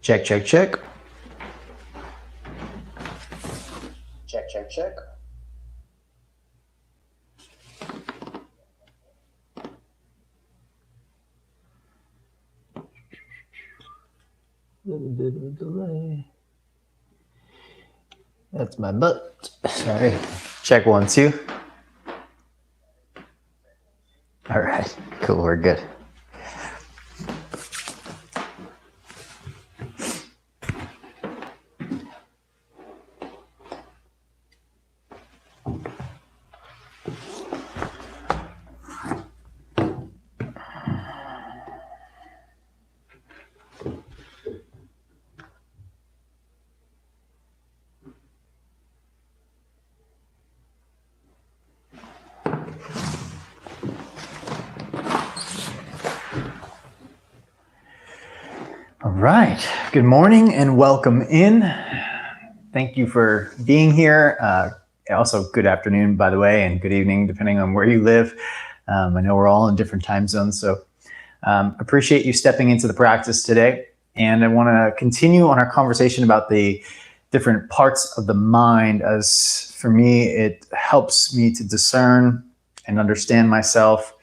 Check, check, check. Check, check, check. Little bit of a delay. That's my butt. Sorry. Check 1, 2. All right. Cool. We're good. All right. Good morning and welcome in. Thank you for being here. Also, good afternoon, by the way, and good evening, depending on where you live. I know we're all in different time zones, so appreciate you stepping into the practice today. And I want to continue on our conversation about the different parts of the mind, as for me, it helps me to discern and understand myself,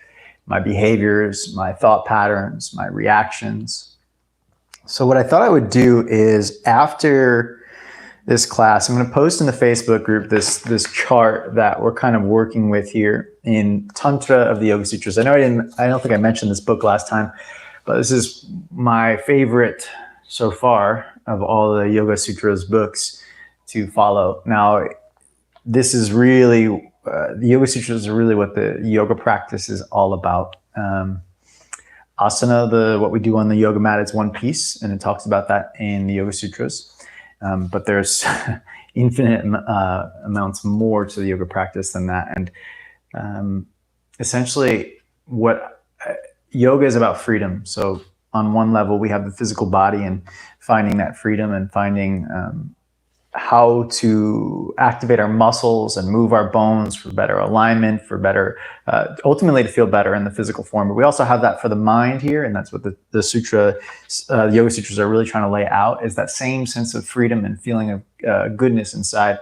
my behaviors, my thought patterns, my reactions. So what I thought I would do is, after this class, I'm going to post in the Facebook group this chart that we're kind of working with here in Tantra of the Yoga Sutras. I don't think I mentioned this book last time, but this is my favorite so far of all the Yoga Sutras books to follow. Now, this is really, the Yoga Sutras are really what the yoga practice is all about. Asana, what we do on the yoga mat, is one piece, and it talks about that in the Yoga Sutras. But there's infinite amounts more to the yoga practice than that. And essentially, yoga is about freedom. So on one level, we have the physical body and finding that freedom and finding how to activate our muscles and move our bones for better alignment, for better, ultimately to feel better in the physical form. But we also have that for the mind here, and that's what the Yoga Sutras are really trying to lay out, is that same sense of freedom and feeling of goodness inside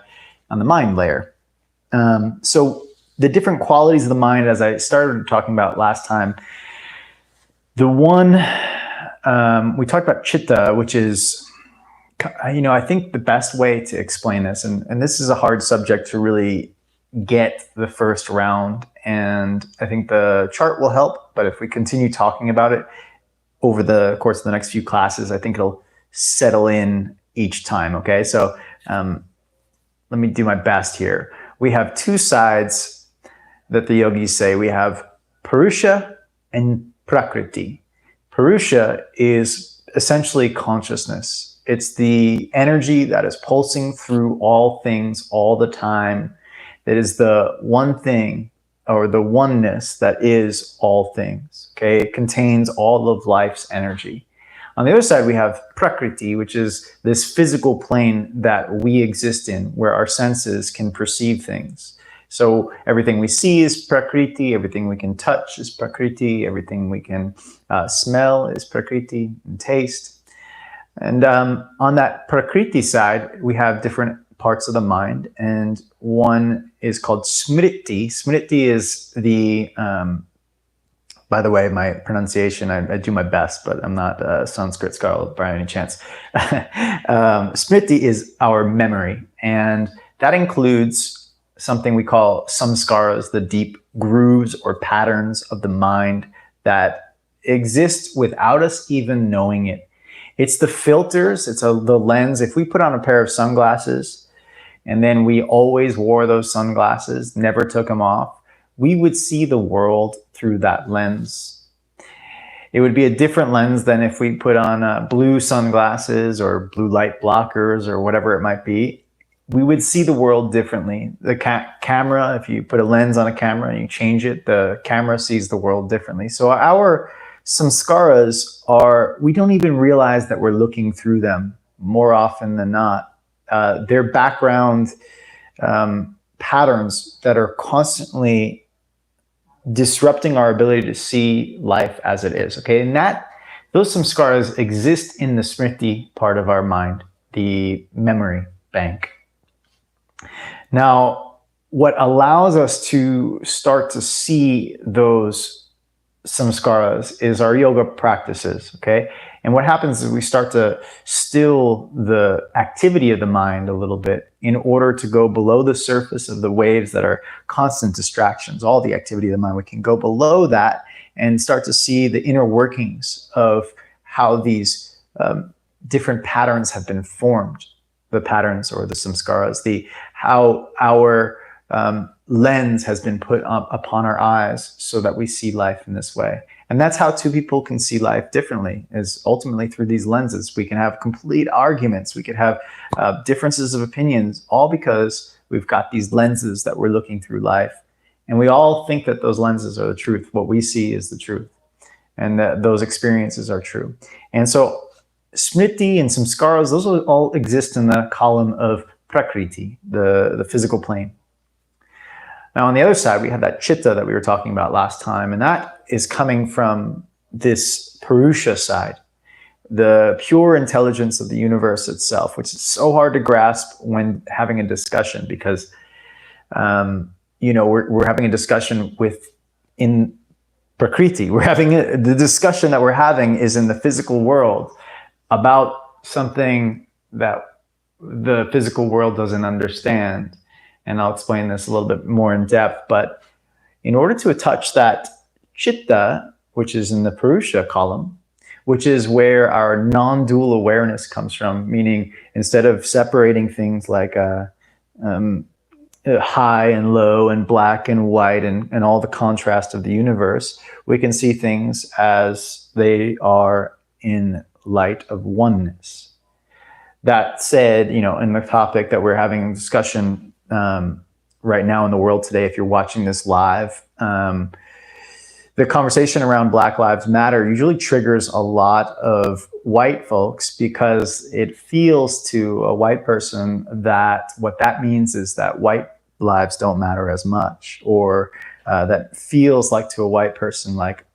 on the mind layer. So the different qualities of the mind, as I started talking about last time, the one, we talked about chitta, which is, I think the best way to explain this, and this is a hard subject to really get the first round, and I think the chart will help, but if we continue talking about it over the course of the next few classes, I think it'll settle in each time, okay? So let me do my best here. We have two sides that the yogis say. We have Purusha and Prakriti. Purusha is essentially consciousness. It's the energy that is pulsing through all things all the time. That is the one thing, or the oneness that is all things. Okay, it contains all of life's energy. On the other side, we have Prakriti, which is this physical plane that we exist in, where our senses can perceive things. So everything we see is Prakriti, everything we can touch is Prakriti, everything we can smell is Prakriti, and taste. And on that Prakriti side, we have different parts of the mind, and one is called Smriti. Smriti is the, by the way, my pronunciation, I do my best, but I'm not a Sanskrit scholar by any chance. Smriti is our memory, and that includes something we call samskaras, the deep grooves or patterns of the mind that exist without us even knowing it. It's the filters, it's the lens. If we put on a pair of sunglasses and then we always wore those sunglasses, never took them off, we would see the world through that lens. It would be a different lens than if we put on blue sunglasses or blue light blockers or whatever it might be. We would see the world differently. The camera, if you put a lens on a camera and you change it, the camera sees the world differently. So our samskaras are, we don't even realize that we're looking through them more often than not. They're background patterns that are constantly disrupting our ability to see life as it is, okay? And that Those samskaras exist in the smriti part of our mind, the memory bank. Now, what allows us to start to see those samskaras is our yoga practices, okay? And what happens is we start to still the activity of the mind a little bit in order to go below the surface of the waves that are constant distractions, all the activity of the mind. We can go below that and start to see the inner workings of how these different patterns have been formed, the patterns or the samskaras, how our lens has been put up upon our eyes so that we see life in this way. And that's how two people can see life differently, is ultimately through these lenses. We can have complete arguments. We could have differences of opinions, all because we've got these lenses that we're looking through life. And we all think that those lenses are the truth. What we see is the truth. And that those experiences are true. And so smriti and samskaras, those all exist in the column of prakriti, the physical plane. Now, on the other side, we have that chitta that we were talking about last time, and that is coming from this Purusha side, the pure intelligence of the universe itself, which is so hard to grasp when having a discussion because, we're having a discussion in Prakriti. The discussion that we're having is in the physical world about something that the physical world doesn't understand. And I'll explain this a little bit more in depth. But in order to touch that chitta, which is in the Purusha column, which is where our non-dual awareness comes from, meaning instead of separating things like high and low and black and white and all the contrast of the universe, we can see things as they are in light of oneness. That said, in the topic that we're having a discussion right now in the world today, if you're watching this live, the conversation around Black Lives Matter usually triggers a lot of white folks because it feels to a white person that what that means is that white lives don't matter as much, or that feels like to a white person like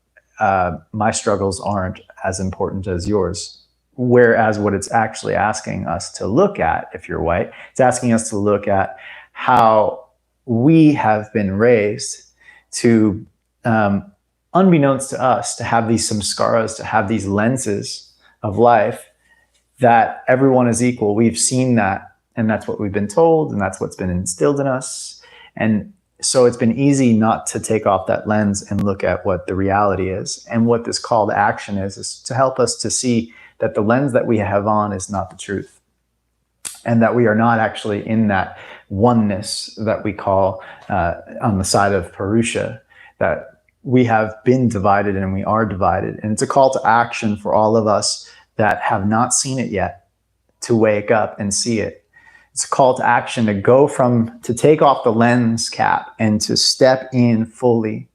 my struggles aren't as important as yours. Whereas what it's actually asking us to look at, if you're white, it's asking us to look at how we have been raised to, unbeknownst to us, to have these samskaras, to have these lenses of life, that everyone is equal. We've seen that, and that's what we've been told, and that's what's been instilled in us. And so it's been easy not to take off that lens and look at what the reality is. And what this call to action is to help us to see that the lens that we have on is not the truth, and that we are not actually in that oneness that we call on the side of Purusha, that we have been divided and we are divided. And it's a call to action for all of us that have not seen it yet to wake up and see it. It's a call to action to take off the lens cap and to step in fully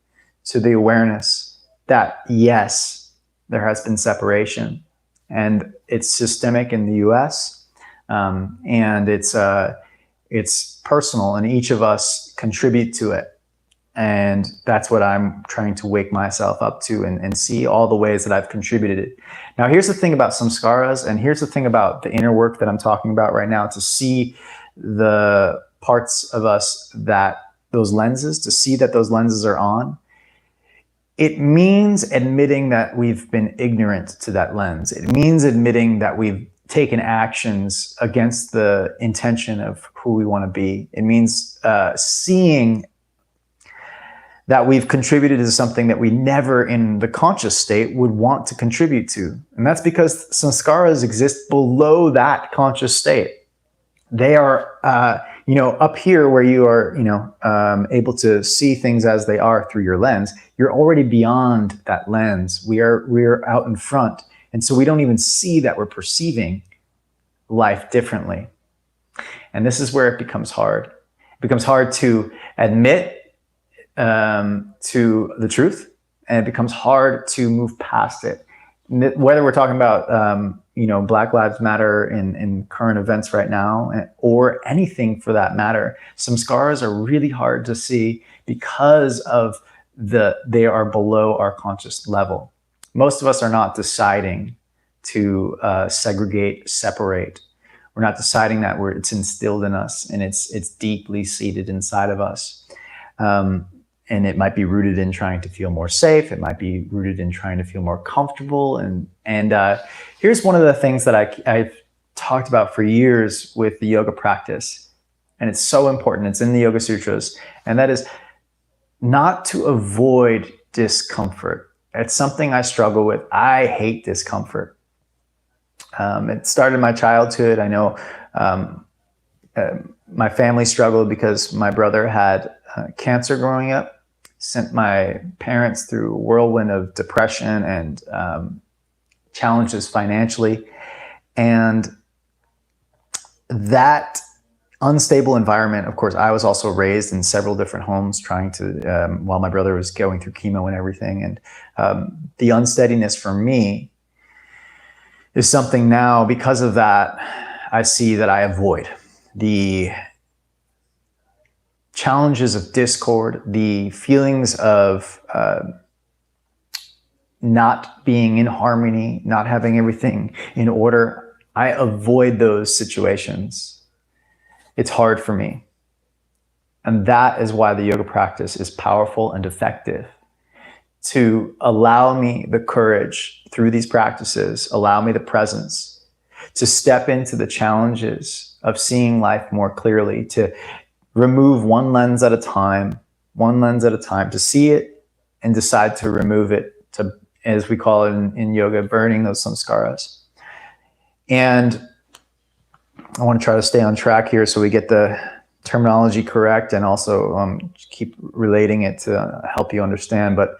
to the awareness that, yes, there has been separation. And it's systemic in the US, and it's personal, and each of us contribute to it. And that's what I'm trying to wake myself up to and see all the ways that I've contributed. Now, here's the thing about samskaras, and here's the thing about the inner work that I'm talking about right now, to see the parts of us to see that those lenses are on. It means admitting that we've been ignorant to that lens. It means admitting that we've taken actions against the intention of who we want to be. It means seeing that we've contributed to something that we never in the conscious state would want to contribute to. And that's because samskaras exist below that conscious state. They are, up here where you are, able to see things as they are through your lens. You're already beyond that lens. We're out in front. And so we don't even see that we're perceiving life differently. And this is where it becomes hard. It becomes hard to admit to the truth, and it becomes hard to move past it. Whether we're talking about, Black Lives Matter in current events right now, or anything for that matter, samskaras are really hard to see because of they are below our conscious level. Most of us are not deciding to segregate, separate. We're not deciding that it's instilled in us, and it's deeply seated inside of us. And it might be rooted in trying to feel more safe. It might be rooted in trying to feel more comfortable. And here's one of the things that I've talked about for years with the yoga practice, and it's so important. It's in the Yoga Sutras, and that is not to avoid discomfort. It's something I struggle with. I hate discomfort. It started in my childhood. I know my family struggled because my brother had cancer growing up, sent my parents through a whirlwind of depression and challenges financially. And that unstable environment, of course, I was also raised in several different homes trying to, while my brother was going through chemo and everything. And the unsteadiness for me is something now, because of that, I see that I avoid. The challenges of discord, the feelings of not being in harmony, not having everything in order, I avoid those situations. It's hard for me. And that is why the yoga practice is powerful and effective, to allow me the courage through these practices, allow me the presence to step into the challenges of seeing life more clearly, to remove one lens at a time, to see it and decide to remove it, to, as we call it in yoga, burning those samskaras. And I want to try to stay on track here so we get the terminology correct, and also keep relating it to help you understand. But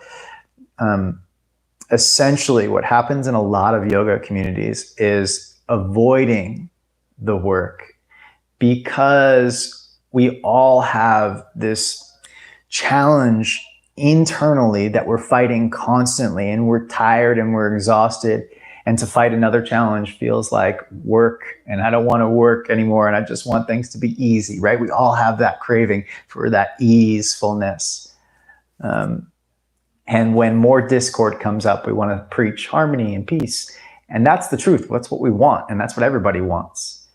essentially what happens in a lot of yoga communities is avoiding the work, because we all have this challenge internally that we're fighting constantly, and we're tired and we're exhausted. And to fight another challenge feels like work, and I don't want to work anymore, and I just want things to be easy, right? We all have that craving for that easefulness. And when more discord comes up, we want to preach harmony and peace. And that's the truth. That's what we want, and that's what everybody wants.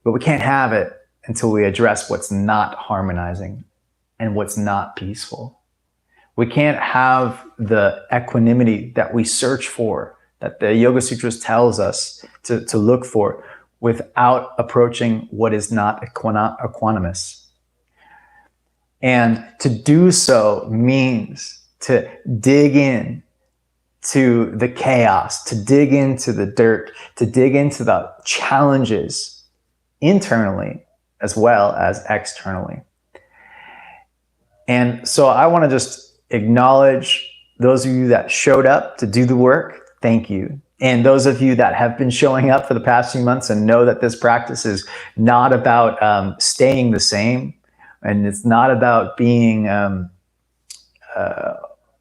But we can't have it until we address what's not harmonizing and what's not peaceful. We can't have the equanimity that we search for, that the Yoga Sutras tells us to look for, without approaching what is not equanimous. And to do so means to dig in to the chaos, to dig into the dirt, to dig into the challenges internally as well as externally. And so I want to just acknowledge those of you that showed up to do the work. Thank you. And those of you that have been showing up for the past few months and know that this practice is not about staying the same, and it's not about being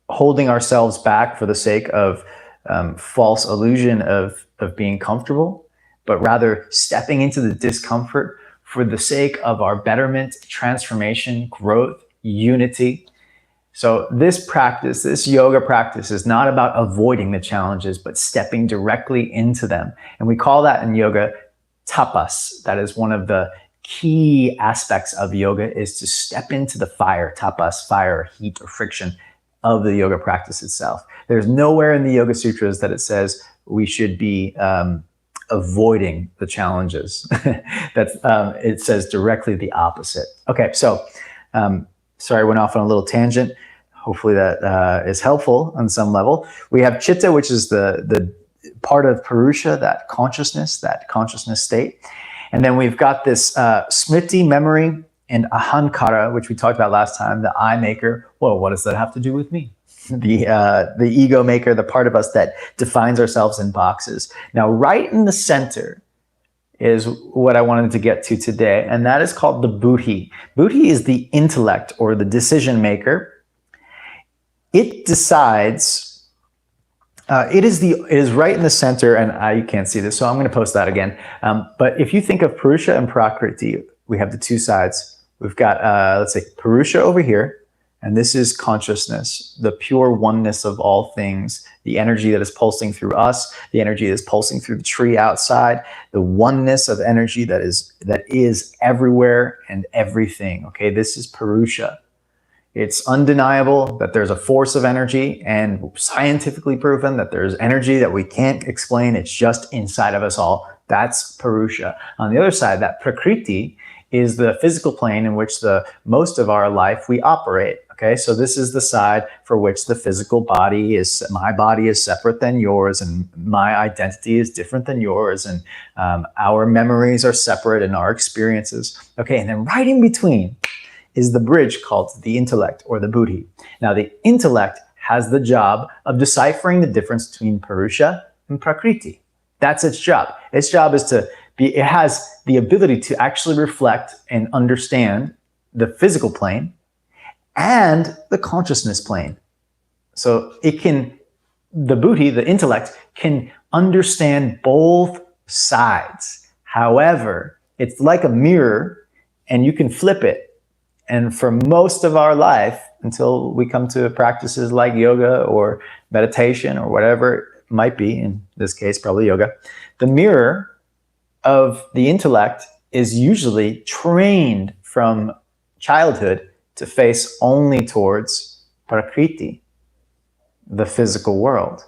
holding ourselves back for the sake of false illusion of being comfortable, but rather stepping into the discomfort for the sake of our betterment, transformation, growth, unity. So this practice, this yoga practice, is not about avoiding the challenges, but stepping directly into them. And we call that in yoga tapas. That is one of the key aspects of yoga, is to step into the fire, tapas, fire, heat, or friction of the yoga practice itself. There's nowhere in the Yoga Sutras that it says we should be avoiding the challenges. It says directly the opposite. Okay, so sorry, I went off on a little tangent. Hopefully that is helpful on some level. We have Chitta, which is the part of Purusha, that consciousness state. And then we've got this Smriti, memory, and Ahankara, which we talked about last time, the I maker. Well, what does that have to do with me? The ego maker, the part of us that defines ourselves in boxes. Now, right in the center is what I wanted to get to today, and that is called the Buddhi. Buddhi is the intellect, or the decision maker. It decides. It is right in the center, and you can't see this, so I'm going to post that again. But if you think of Purusha and Prakriti, we have the two sides. We've got, let's say, Purusha over here, And this is consciousness, the pure oneness of all things, the energy that is pulsing through us, the energy that is pulsing through the tree outside, the oneness of energy that is everywhere and everything. Okay, this is Purusha. It's undeniable that there's a force of energy, and scientifically proven that there's energy that we can't explain. It's just inside of us all. That's Purusha. On the other side, that Prakriti is the physical plane in which the most of our life we operate. Okay, so this is the side for which the physical body is, my body is separate than yours, and my identity is different than yours, and our memories are separate and our experiences. Okay, and then right in between is the bridge called the intellect, or the buddhi. Now, the intellect has the job of deciphering the difference between Purusha and Prakriti. That's its job. Its job is it has the ability to actually reflect and understand the physical plane and the consciousness plane. So the buddhi, the intellect, can understand both sides. However, it's like a mirror, and you can flip it. And for most of our life, until we come to practices like yoga or meditation or whatever it might be, in this case, probably yoga, the mirror of the intellect is usually trained from childhood to face only towards Prakriti, the physical world,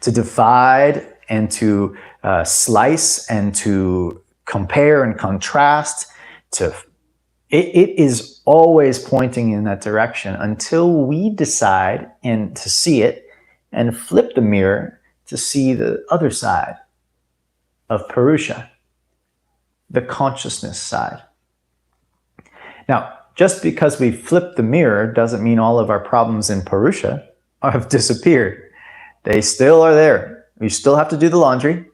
to divide and to slice and to compare and contrast. It is always pointing in that direction until we decide and to see it and flip the mirror to see the other side of Purusha, the consciousness side. Now, just because we flip the mirror doesn't mean all of our problems in Purusha have disappeared. They still are there. You still have to do the laundry.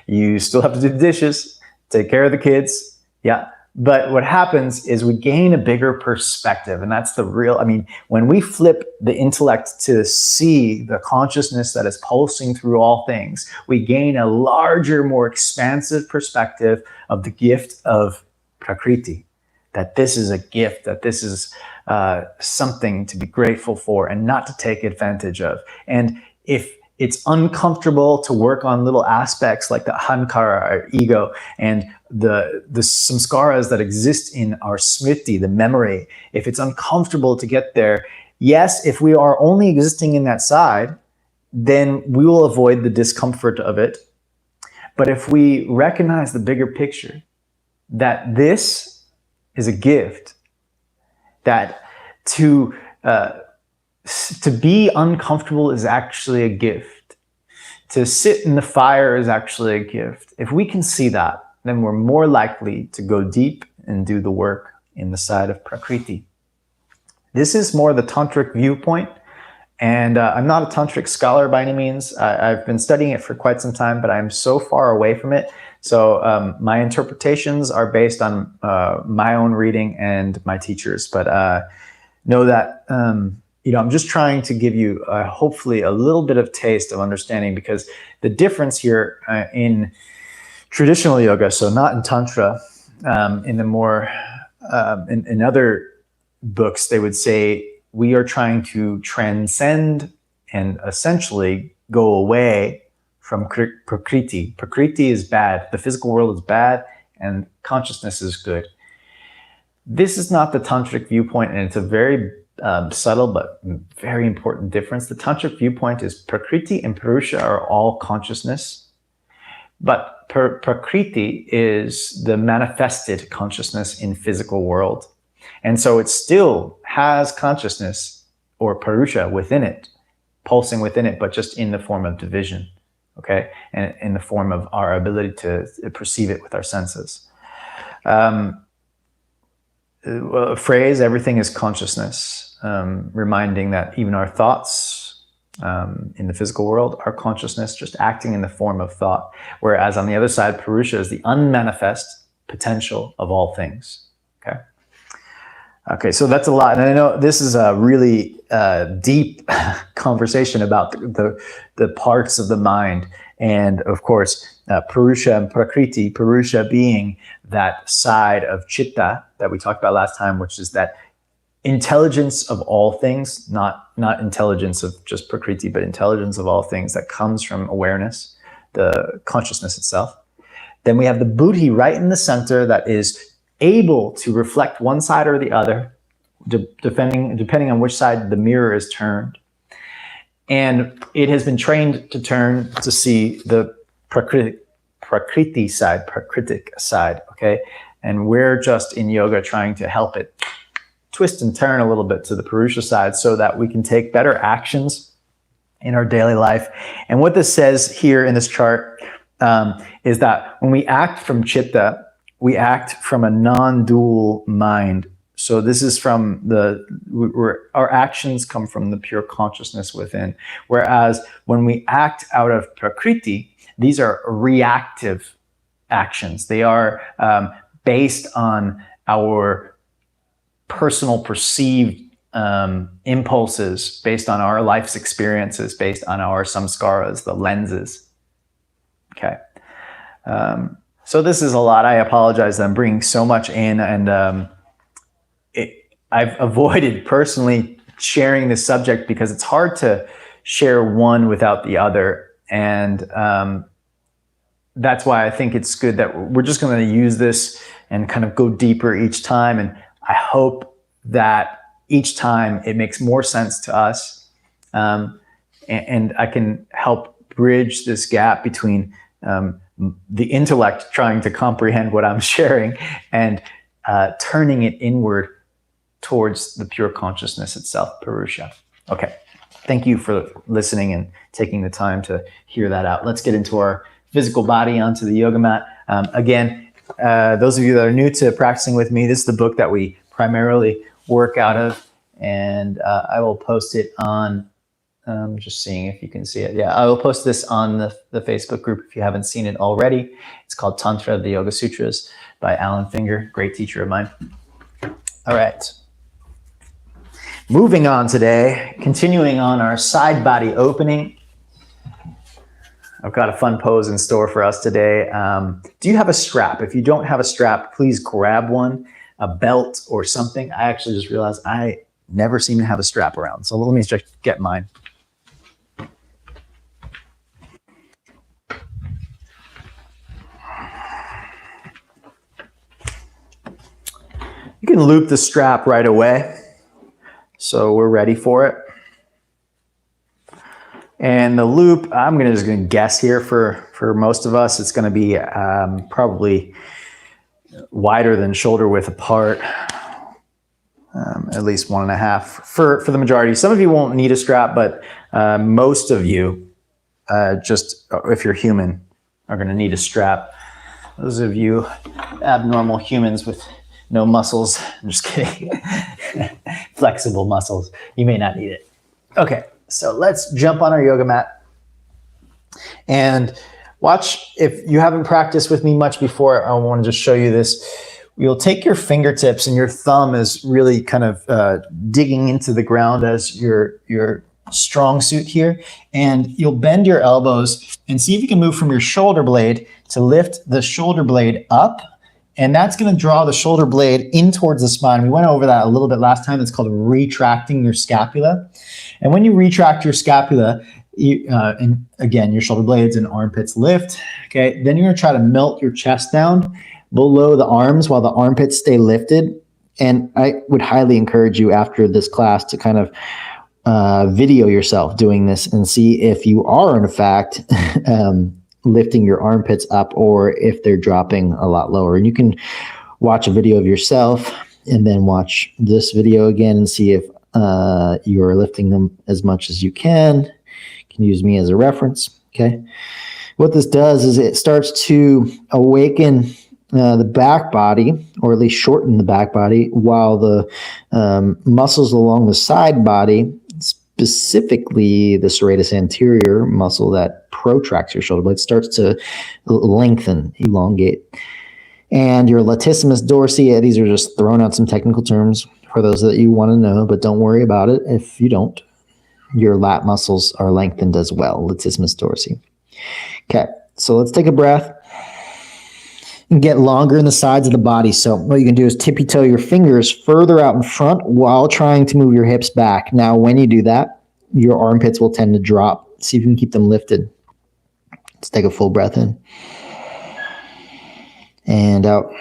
You still have to do the dishes, take care of the kids. Yeah. But what happens is we gain a bigger perspective, and that's the real, when we flip the intellect to see the consciousness that is pulsing through all things, we gain a larger, more expansive perspective of the gift of Prakriti, that this is a gift, that this is something to be grateful for and not to take advantage of. And if it's uncomfortable to work on little aspects like the ahankara, our ego, and the samskaras that exist in our smriti, the memory, if it's uncomfortable to get there, yes, if we are only existing in that side, then we will avoid the discomfort of it. But if we recognize the bigger picture, that this is a gift, that to be uncomfortable is actually a gift. To sit in the fire is actually a gift. If we can see that, then we're more likely to go deep and do the work in the side of Prakriti. This is more the tantric viewpoint, and I'm not a tantric scholar by any means. I've been studying it for quite some time, but I'm so far away from it. So my interpretations are based on my own reading and my teachers. But know that I'm just trying to give you hopefully a little bit of taste of understanding, because the difference here in traditional yoga, so not in Tantra, in the more, in other books, they would say we are trying to transcend and essentially go away from Prakriti. Prakriti is bad, the physical world is bad, and consciousness is good. This is not the tantric viewpoint, and it's a very subtle but very important difference. The tantric viewpoint is Prakriti and Purusha are all consciousness, but Prakriti is the manifested consciousness in physical world. And so it still has consciousness or Purusha within it, pulsing within it, but just in the form of division, okay? And in the form of our ability to perceive it with our senses. A phrase, everything is consciousness, reminding that even our thoughts in the physical world are consciousness, just acting in the form of thought. Whereas on the other side, Purusha is the unmanifest potential of all things, okay? Okay, so that's a lot. And I know this is a really deep conversation about the parts of the mind. And of course, Purusha and Prakriti, Purusha being that side of Chitta that we talked about last time, which is that intelligence of all things, not intelligence of just Prakriti, but intelligence of all things that comes from awareness, the consciousness itself. Then we have the buddhi right in the center that is able to reflect one side or the other, depending on which side the mirror is turned. And it has been trained to turn to see the prakriti side, prakritic side, okay? And we're just in yoga trying to help it twist and turn a little bit to the Purusha side so that we can take better actions in our daily life. And what this says here in this chart is that when we act from chitta, we act from a non-dual mind. So this is from our actions come from the pure consciousness within. Whereas when we act out of Prakriti, these are reactive actions. They are based on our personal perceived impulses, based on our life's experiences, based on our samskaras, the lenses. Okay. So this is a lot. I apologize that I'm bringing so much in, and I've avoided personally sharing this subject because it's hard to share one without the other. And that's why I think it's good that we're just going to use this and kind of go deeper each time. And I hope that each time it makes more sense to us, and I can help bridge this gap between the intellect trying to comprehend what I'm sharing and turning it inward towards the pure consciousness itself, Purusha. Okay, thank you for listening and taking the time to hear that out. Let's get into our physical body, onto the yoga mat. Again, those of you that are new to practicing with me, this is the book that we primarily work out of, and I will post it on, just seeing if you can see it. Yeah, I will post this on the Facebook group if you haven't seen it already. It's called Tantra of the Yoga Sutras by Alan Finger, great teacher of mine. All right. Moving on today, continuing on our side body opening. I've got a fun pose in store for us today. Do you have a strap? If you don't have a strap, please grab one, a belt or something. I actually just realized I never seem to have a strap around. So let me just get mine. You can loop the strap right away. So we're ready for it. And the loop, I'm just going to guess here for most of us, it's going to be probably wider than shoulder width apart, at least 1.5 for the majority. Some of you won't need a strap, but most of you, just if you're human, are going to need a strap. Those of you abnormal humans with no muscles, I'm just kidding, flexible muscles, you may not need it. Okay. So let's jump on our yoga mat and watch. If you haven't practiced with me much before, I want to just show you this. You'll take your fingertips and your thumb is really kind of digging into the ground as your strong suit here. And you'll bend your elbows and see if you can move from your shoulder blade to lift the shoulder blade up. And that's going to draw the shoulder blade in towards the spine. We went over that a little bit last time. It's called retracting your scapula. And when you retract your scapula, and again, your shoulder blades and armpits lift, okay? Then you're going to try to melt your chest down below the arms while the armpits stay lifted. And I would highly encourage you after this class to kind of video yourself doing this and see if you are, in fact, lifting your armpits up or if they're dropping a lot lower. And you can watch a video of yourself and then watch this video again and see if you're lifting them as much as you can. You can use me as a reference. Okay. What this does is it starts to awaken the back body, or at least shorten the back body, while the muscles along the side body, specifically the serratus anterior muscle that protracts your shoulder blade, starts to lengthen, elongate. And your latissimus dorsi, these are just throwing out some technical terms for those that you want to know, but don't worry about it if you don't. Your lat muscles are lengthened as well, latissimus dorsi. Okay, so let's take a breath. and get longer in the sides of the body. So what you can do is tippy toe your fingers further out in front while trying to move your hips back. Now, when you do that, your armpits will tend to drop. See if you can keep them lifted. Let's take a full breath in and out.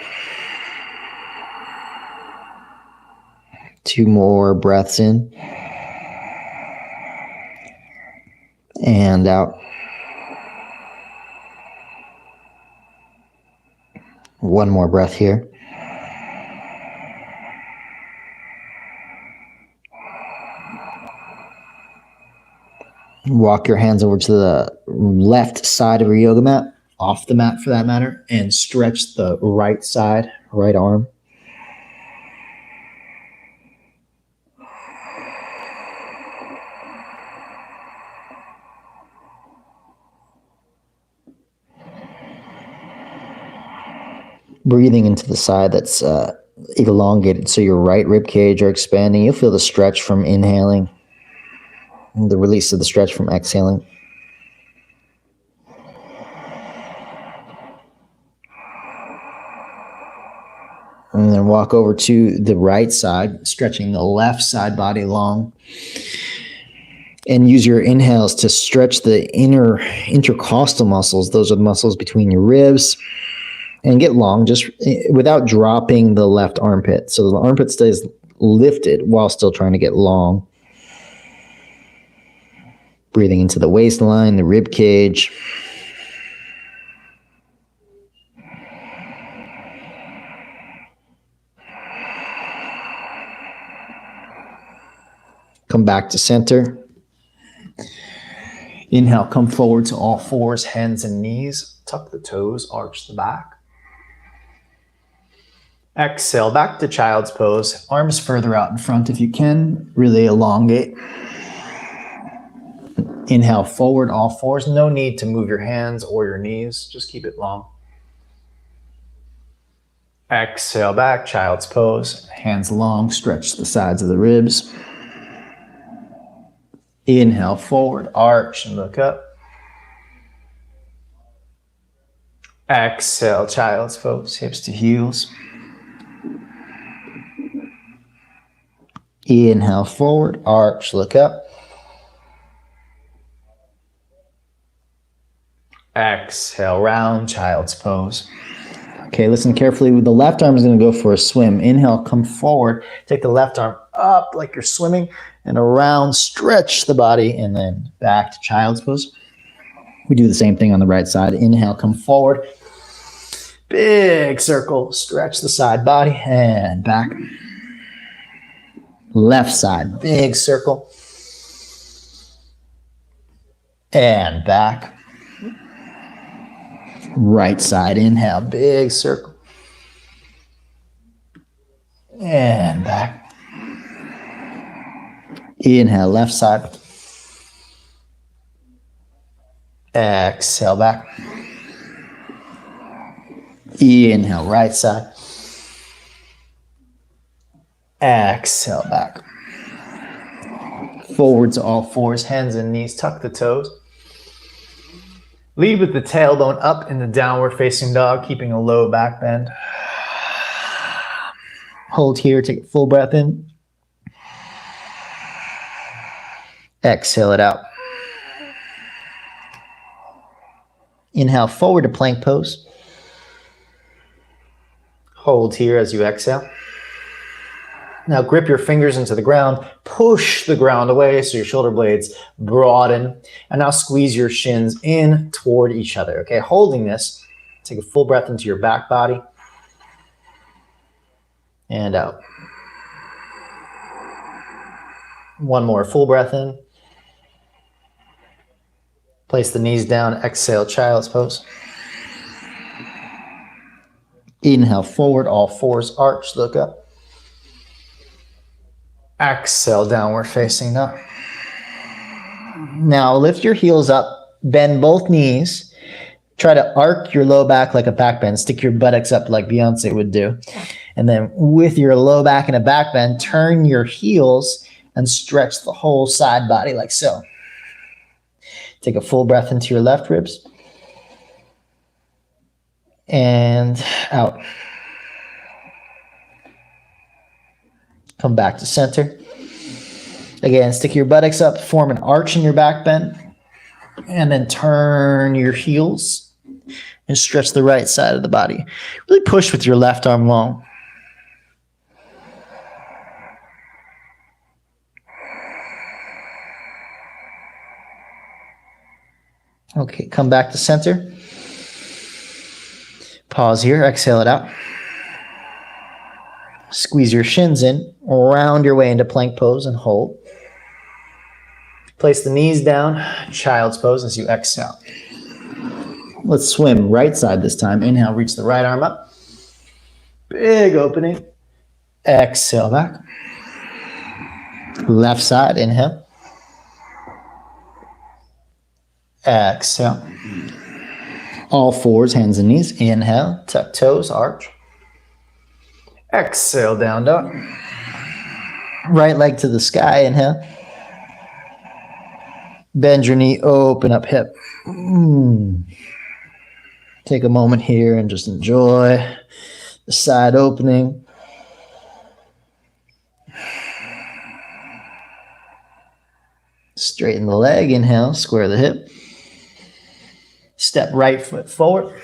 2 more breaths in and out. 1 more breath here. Walk your hands over to the left side of your yoga mat, off the mat for that matter, and stretch the right side, right arm. Breathing into the side that's elongated, so your right rib cage are expanding. You'll feel the stretch from inhaling, and the release of the stretch from exhaling. And then walk over to the right side, stretching the left side body long. And use your inhales to stretch the inner intercostal muscles. Those are the muscles between your ribs. And get long, just without dropping the left armpit. So the armpit stays lifted while still trying to get long. Breathing into the waistline, the rib cage. Come back to center. Inhale, come forward to all fours, hands and knees. Tuck the toes, arch the back. Exhale, back to child's pose. Arms further out in front if you can. Really elongate. Inhale, forward, all fours. No need to move your hands or your knees. Just keep it long. Exhale, back, child's pose. Hands long, stretch the sides of the ribs. Inhale, forward, arch, and look up. Exhale, child's pose, hips to heels. Inhale, forward, arch, look up. Exhale, round, child's pose. Okay, listen carefully. The left arm is going to go for a swim. Inhale, come forward. Take the left arm up like you're swimming and around, stretch the body, and then back to child's pose. We do the same thing on the right side. Inhale, come forward. Big circle, stretch the side body and back. Left side, big circle. And back. Right side, inhale, big circle. And back. Inhale, left side. Exhale, back. Inhale, right side. Exhale, back. Forward to all fours, hands and knees, tuck the toes. Lead with the tailbone up in the downward facing dog, keeping a low back bend. Hold here, take a full breath in. Exhale it out. Inhale forward to plank pose. Hold here as you exhale. Now grip your fingers into the ground, push the ground away so your shoulder blades broaden, and now squeeze your shins in toward each other. Okay, holding this, take a full breath into your back body and out. One more full breath in. Place the knees down, exhale, child's pose. Inhale forward, all fours arch, look up. Exhale, downward facing dog. Now lift your heels up, bend both knees. Try to arc your low back like a back bend. Stick your buttocks up like Beyonce would do. And then with your low back and a back bend, turn your heels and stretch the whole side body like so. Take a full breath into your left ribs. and out. Come back to center. Again, stick your buttocks up, form an arch in your back bend, and then turn your heels and stretch the right side of the body. Really push with your left arm long. Okay, come back to center. Pause here, exhale it out. Squeeze your shins in, round your way into plank pose and hold. Place the knees down, child's pose as you exhale. Let's swim right side this time. Inhale, reach the right arm up. Big opening. Exhale back. Left side, inhale. Exhale. All fours, hands and knees. Inhale, tuck toes, arch. Exhale, down dog. Right leg to the sky, inhale. Bend your knee, open up hip. Take a moment here and just enjoy the side opening. Straighten the leg, inhale, square the hip. Step right foot forward.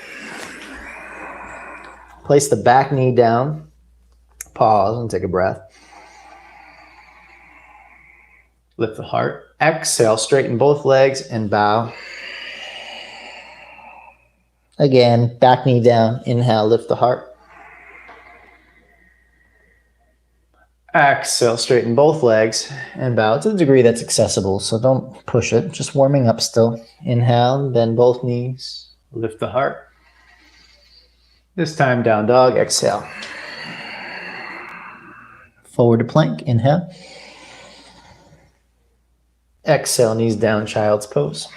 Place the back knee down. Pause and take a breath. Lift the heart. Exhale, straighten both legs and bow. Again, back knee down. Inhale, lift the heart. Exhale, straighten both legs and bow to the degree that's accessible, so don't push it. Just warming up still. Inhale, bend both knees. Lift the heart. This time, down dog. Exhale. Forward to plank. Inhale. Exhale, knees down, child's pose.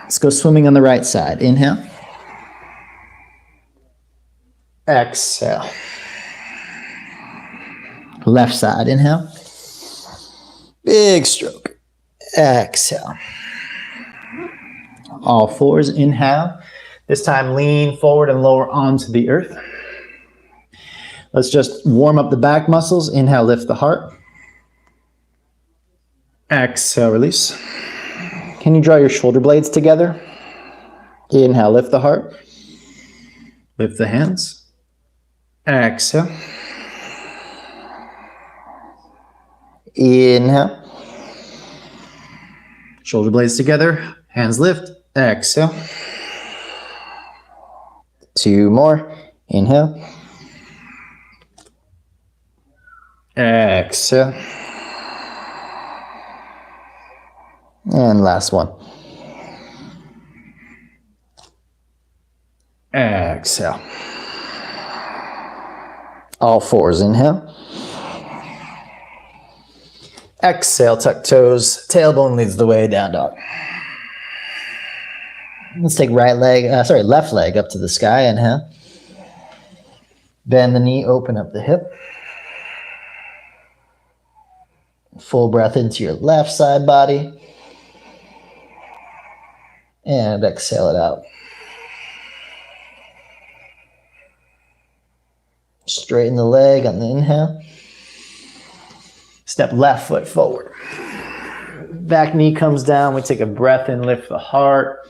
Let's go swimming on the right side. Inhale. Exhale. Left side, inhale. Big stroke. Exhale. All fours, inhale. This time lean forward and lower onto the earth. Let's just warm up the back muscles. Inhale, lift the heart. Exhale, release. Can you draw your shoulder blades together? Inhale, lift the heart. Lift the hands. Exhale. Inhale. Shoulder blades together. Hands lift. Exhale. 2 more. Inhale. Exhale. And last one. Exhale. All fours, inhale. Exhale, tuck toes, tailbone leads the way, down dog. Let's take left leg up to the sky, inhale. Bend the knee, open up the hip. Full breath into your left side body. And exhale it out. Straighten the leg on the inhale. Step left foot forward. Back knee comes down. We take a breath in, lift the heart.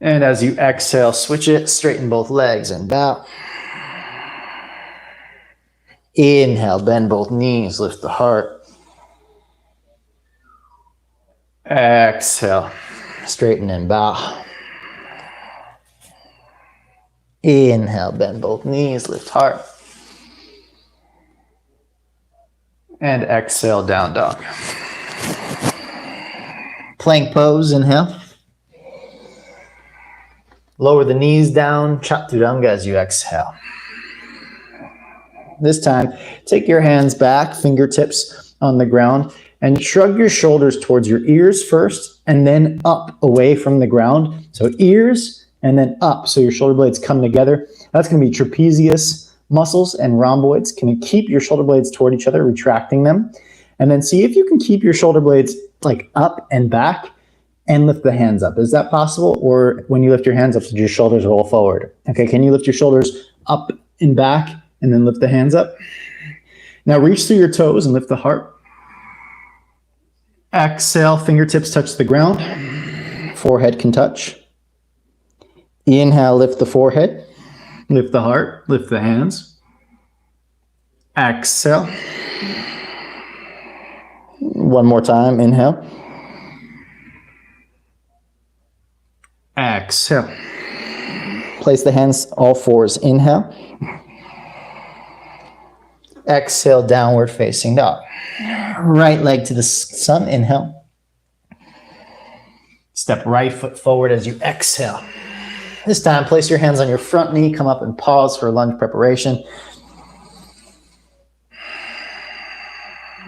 And as you exhale, switch it, straighten both legs and bow. Inhale, bend both knees, lift the heart. Exhale, straighten and bow. Inhale, bend both knees, lift heart. And exhale, down dog. Plank pose, inhale. Lower the knees down, chaturanga as you exhale. This time, take your hands back, fingertips on the ground, and shrug your shoulders towards your ears first, and then up away from the ground. So ears, and then up, so your shoulder blades come together. That's going to be trapezius muscles and rhomboids. Can you keep your shoulder blades toward each other, retracting them? And then see if you can keep your shoulder blades like up and back, and lift the hands up. Is that possible? Or when you lift your hands up, did your shoulders roll forward? Okay, can you lift your shoulders up and back and then lift the hands up? Now reach through your toes and lift the heart. Exhale, fingertips touch the ground. Forehead can touch. Inhale, lift the forehead. Lift the heart, lift the hands. Exhale. One more time, inhale. Exhale. Place the hands, all fours, inhale. Exhale, downward facing dog. Right leg to the sun, inhale. Step right foot forward as you exhale. This time, place your hands on your front knee, come up and pause for lunge preparation.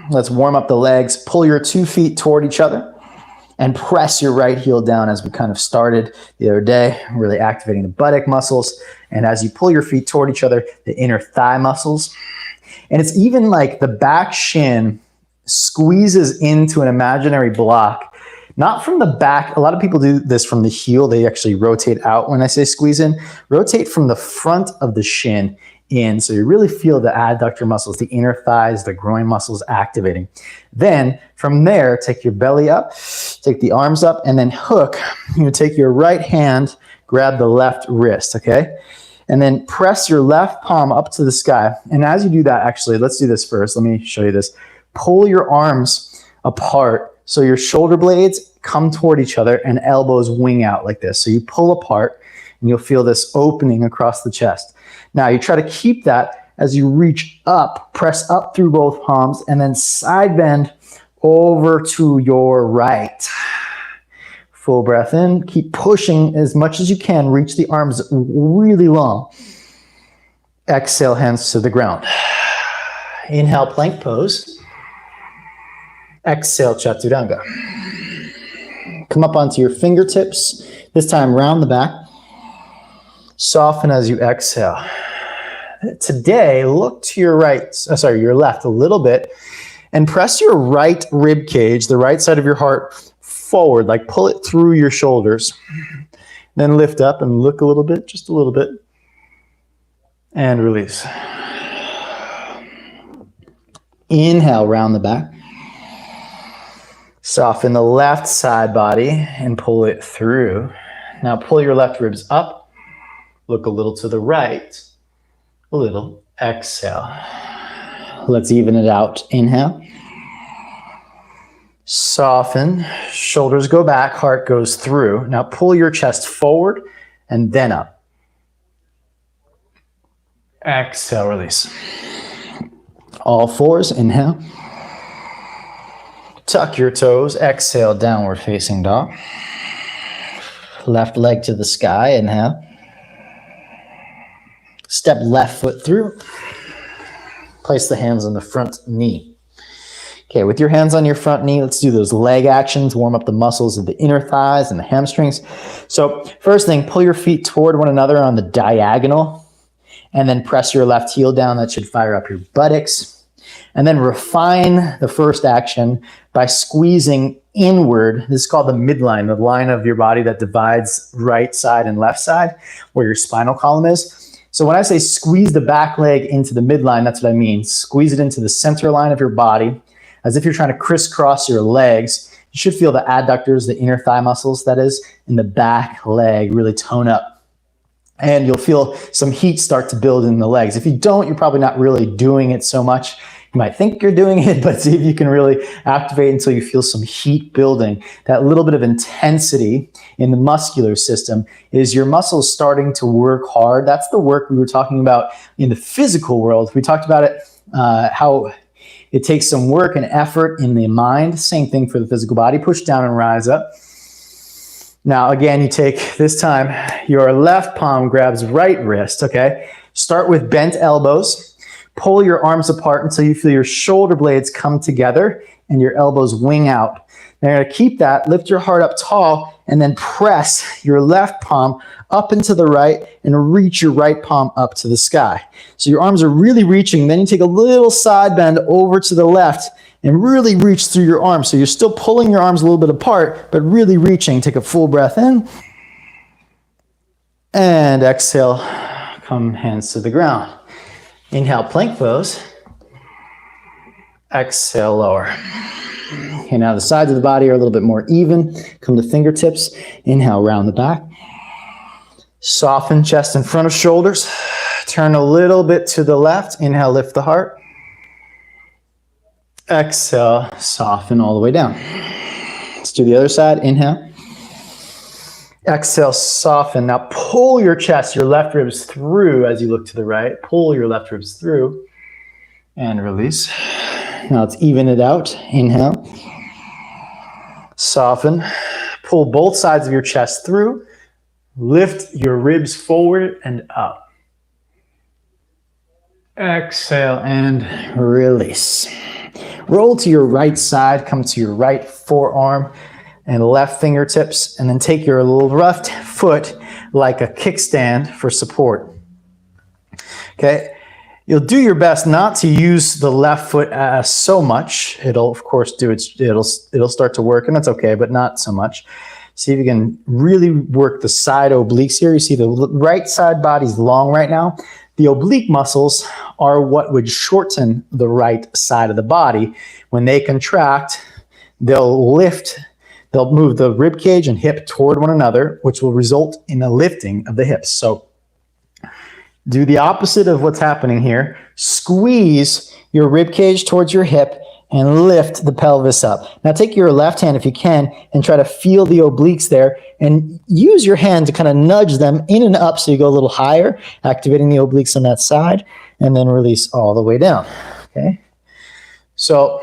Let's warm up the legs. Pull your 2 feet toward each other and press your right heel down as we kind of started the other day, really activating the buttock muscles. And as you pull your feet toward each other, the inner thigh muscles. And it's even like the back shin squeezes into an imaginary block, not from the back. A lot of people do this from the heel. They actually rotate out when I say squeeze in. Rotate from the front of the shin in. So you really feel the adductor muscles, the inner thighs, the groin muscles activating. Then from there, take your belly up, take the arms up, and then hook. You take your right hand, grab the left wrist, okay? And then press your left palm up to the sky. And as you do that, actually, let's do this first. Let me show you this. Pull your arms apart so your shoulder blades come toward each other and elbows wing out like this. So you pull apart and you'll feel this opening across the chest. Now you try to keep that as you reach up, press up through both palms, and then side bend over to your right. Full breath in, keep pushing as much as you can, reach the arms really long. Exhale, hands to the ground. Inhale, plank pose. Exhale, Chaturanga. Come up onto your fingertips, this time round the back. Soften as you exhale. Today, look to your your left a little bit and press your right rib cage, the right side of your heart, forward, like pull it through your shoulders. Then lift up and look a little bit, just a little bit. And release. Inhale, round the back. Soften the left side body and pull it through. Now pull your left ribs up. Look a little to the right. A little. Exhale. Let's even it out. Inhale. Soften. Shoulders go back. Heart goes through. Now pull your chest forward and then up. Exhale. Release. All fours. Inhale. Tuck your toes. Exhale. Downward facing dog. Left leg to the sky. Inhale. Step left foot through. Place the hands on the front knee. Okay, with your hands on your front knee, let's do those leg actions, warm up the muscles of the inner thighs and the hamstrings. So first thing, pull your feet toward one another on the diagonal, and then press your left heel down. That should fire up your buttocks. And then refine the first action by squeezing inward. This is called the midline, the line of your body that divides right side and left side, where your spinal column is. So when I say squeeze the back leg into the midline, that's what I mean. Squeeze it into the center line of your body, as if you're trying to crisscross your legs. You should feel the adductors, the inner thigh muscles, that is, in the back leg really tone up. And you'll feel some heat start to build in the legs. If you don't, you're probably not really doing it so much. You might think you're doing it, but see if you can really activate until you feel some heat building. That little bit of intensity in the muscular system is your muscles starting to work hard. That's the work we were talking about in the physical world. We talked about it, how it takes some work and effort in the mind. Same thing for the physical body. Push down and rise up. Now, again, you take this time, your left palm grabs right wrist, okay? Start with bent elbows. Pull your arms apart until you feel your shoulder blades come together and your elbows wing out. Now you're gonna keep that, lift your heart up tall, and then press your left palm up into the right and reach your right palm up to the sky. So your arms are really reaching. Then you take a little side bend over to the left and really reach through your arms. So you're still pulling your arms a little bit apart, but really reaching. Take a full breath in. And exhale, come hands to the ground. Inhale, plank pose. Exhale, lower. Okay, now the sides of the body are a little bit more even. Come to fingertips. Inhale, round the back. Soften chest in front of shoulders. Turn a little bit to the left. Inhale, lift the heart. Exhale, soften all the way down. Let's do the other side. Inhale. Exhale, soften. Now pull your chest, your left ribs through as you look to the right. Pull your left ribs through and release. Now let's even it out. Inhale. Soften. Pull both sides of your chest through. Lift your ribs forward and up. Exhale and release. Roll to your right side, come to your right forearm and left fingertips, and then take your left foot like a kickstand for support. Okay, you'll do your best not to use the left foot so much. It'll of course it'll start to work, and that's okay, but not so much. See if you can really work the side obliques here. You see the right side body's long right now. The oblique muscles are what would shorten the right side of the body. When they contract, they'll move the rib cage and hip toward one another, which will result in a lifting of the hips. So do the opposite of what's happening here. Squeeze your rib cage towards your hip and lift the pelvis up. Now take your left hand if you can and try to feel the obliques there and use your hand to kind of nudge them in and up so you go a little higher, activating the obliques on that side, and then release all the way down, okay? So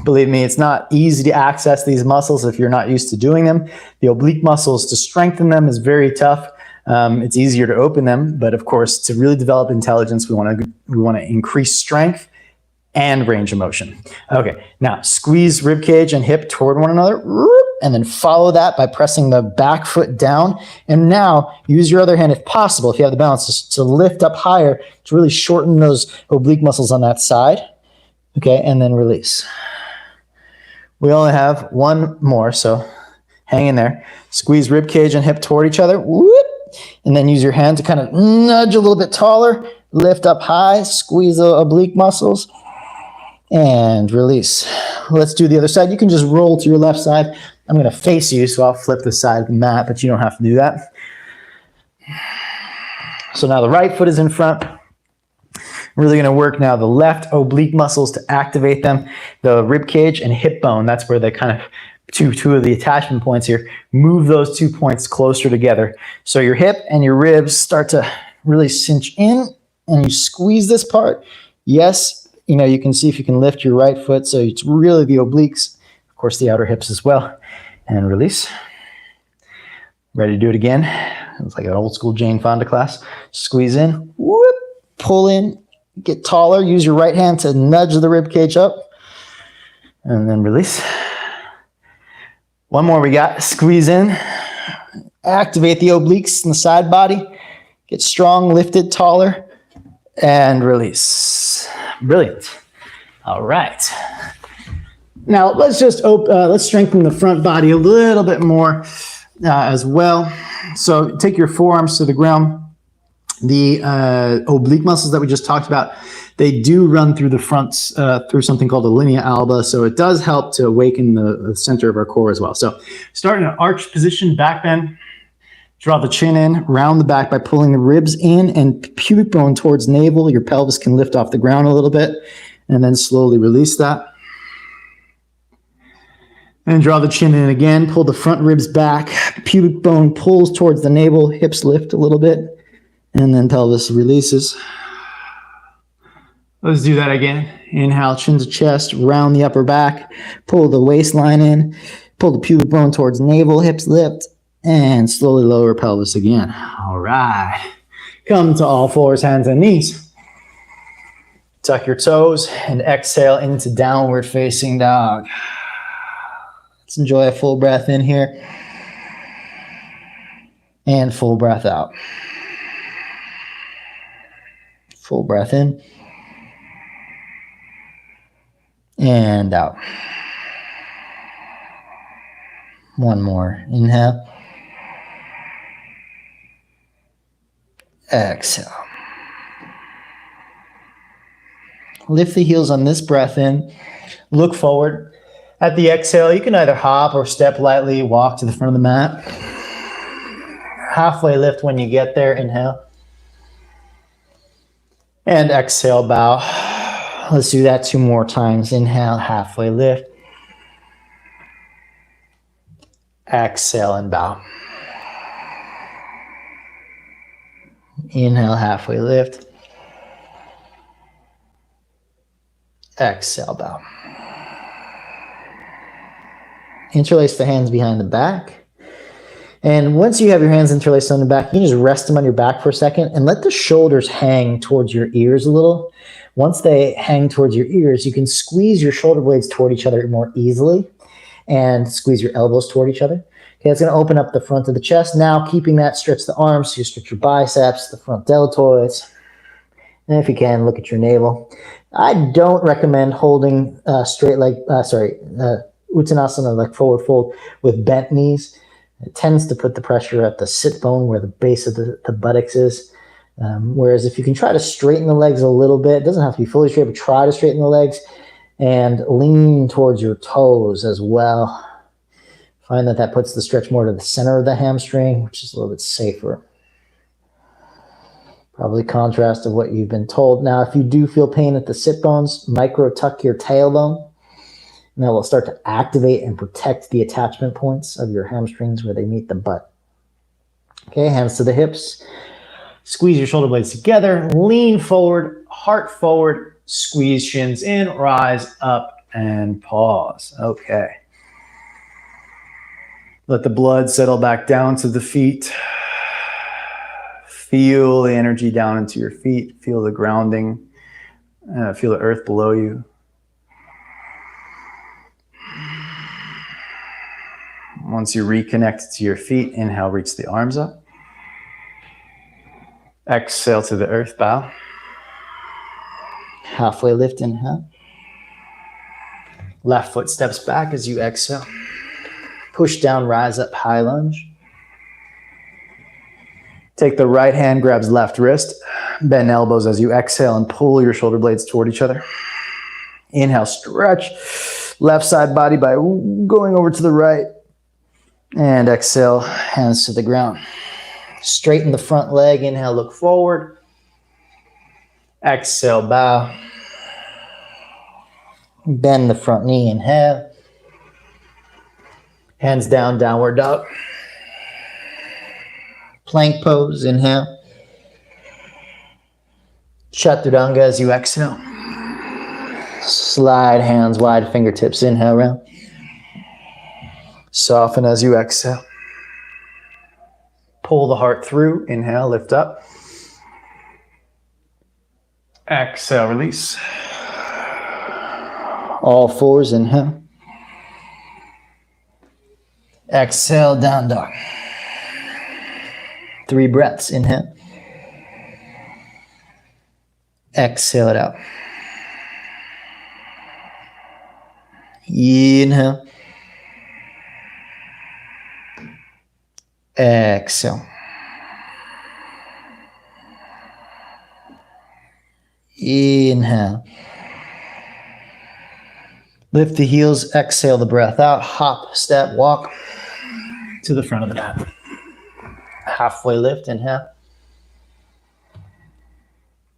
believe me, it's not easy to access these muscles if you're not used to doing them. The oblique muscles, to strengthen them is very tough. It's easier to open them, but of course, to really develop intelligence, we want to increase strength and range of motion. Okay, now squeeze rib cage and hip toward one another, and then follow that by pressing the back foot down. And now use your other hand, if possible, if you have the balance, to lift up higher to really shorten those oblique muscles on that side. Okay, and then release. We only have one more, so hang in there. Squeeze rib cage and hip toward each other, and then use your hand to kind of nudge a little bit taller, lift up high, squeeze the oblique muscles, and release. Let's do the other side. You can just roll to your left side. I'm going to face you, so I'll flip the side of the mat, but you don't have to do that. So now the right foot is in front. We're really going to work now the left oblique muscles to activate them. The rib cage and hip bone, that's where they kind of two of the attachment points here. Move those 2 points closer together. So your hip and your ribs start to really cinch in, and you squeeze this part. Yes, you can see if you can lift your right foot. So it's really the obliques, of course, the outer hips as well. And release. Ready to do it again. It's like an old school Jane Fonda class. Squeeze in, whoop, pull in, get taller. Use your right hand to nudge the rib cage up. And then release. One more we got. Squeeze in. Activate the obliques in the side body. Get strong, lifted, taller. And release. Brilliant. All right. Now let's just let's strengthen the front body a little bit more as well. So take your forearms to the ground. The oblique muscles that we just talked about, they do run through the fronts through something called the linea alba. So it does help to awaken the center of our core as well. So start in an arched position, back bend. Draw the chin in, round the back by pulling the ribs in and pubic bone towards navel. Your pelvis can lift off the ground a little bit, and then slowly release that. And draw the chin in again, pull the front ribs back, pubic bone pulls towards the navel, hips lift a little bit, and then pelvis releases. Let's do that again. Inhale, chin to chest, round the upper back, pull the waistline in, pull the pubic bone towards navel, hips lift, and slowly lower pelvis again. All right. Come to all fours, hands and knees. Tuck your toes and exhale into downward facing dog. Let's enjoy a full breath in here. And full breath out. Full breath in. And out. One more. Inhale. Exhale. Lift the heels on this breath in. Look forward. At the exhale, you can either hop or step lightly, walk to the front of the mat. Halfway lift when you get there. Inhale. And exhale, bow. Let's do that 2 more times. Inhale, halfway lift. Exhale and bow. Inhale, halfway lift. Exhale, bow. Interlace the hands behind the back. And once you have your hands interlaced on the back, you can just rest them on your back for a second and let the shoulders hang towards your ears a little. Once they hang towards your ears, you can squeeze your shoulder blades toward each other more easily and squeeze your elbows toward each other. Okay, it's going to open up the front of the chest. Now, keeping that, stretch the arms. So you stretch your biceps, the front deltoids. And if you can, look at your navel. I don't recommend holding Uttanasana, like forward fold, with bent knees. It tends to put the pressure at the sit bone where the base of the buttocks is. Whereas if you can try to straighten the legs a little bit, it doesn't have to be fully straight, but try to straighten the legs and lean towards your toes as well. Find that puts the stretch more to the center of the hamstring, which is a little bit safer. Probably contrast of what you've been told. Now, if you do feel pain at the sit bones, micro tuck your tailbone. And that will start to activate and protect the attachment points of your hamstrings where they meet the butt. Okay, hands to the hips. Squeeze your shoulder blades together. Lean forward, heart forward. Squeeze shins in, rise up, and pause. Okay. Let the blood settle back down to the feet. Feel the energy down into your feet. Feel the grounding. Feel the earth below you. Once you reconnect to your feet, inhale, reach the arms up. Exhale to the earth, bow. Halfway lift, inhale. Left foot steps back as you exhale. Push down, rise up, high lunge. Take the right hand, grabs left wrist. Bend elbows as you exhale and pull your shoulder blades toward each other. Inhale, stretch left side body by going over to the right. And exhale, hands to the ground. Straighten the front leg. Inhale, look forward. Exhale, bow. Bend the front knee, inhale. Hands down, downward dog. Plank pose, inhale. Chaturanga as you exhale. Slide hands wide, fingertips, inhale round. Soften as you exhale. Pull the heart through, inhale, lift up. Exhale, release. All fours, inhale. Exhale, down dog. 3 breaths, inhale. Exhale it out. Inhale. Exhale. Inhale. Lift the heels, exhale the breath out. Hop, step, walk to the front of the mat. Halfway lift, inhale.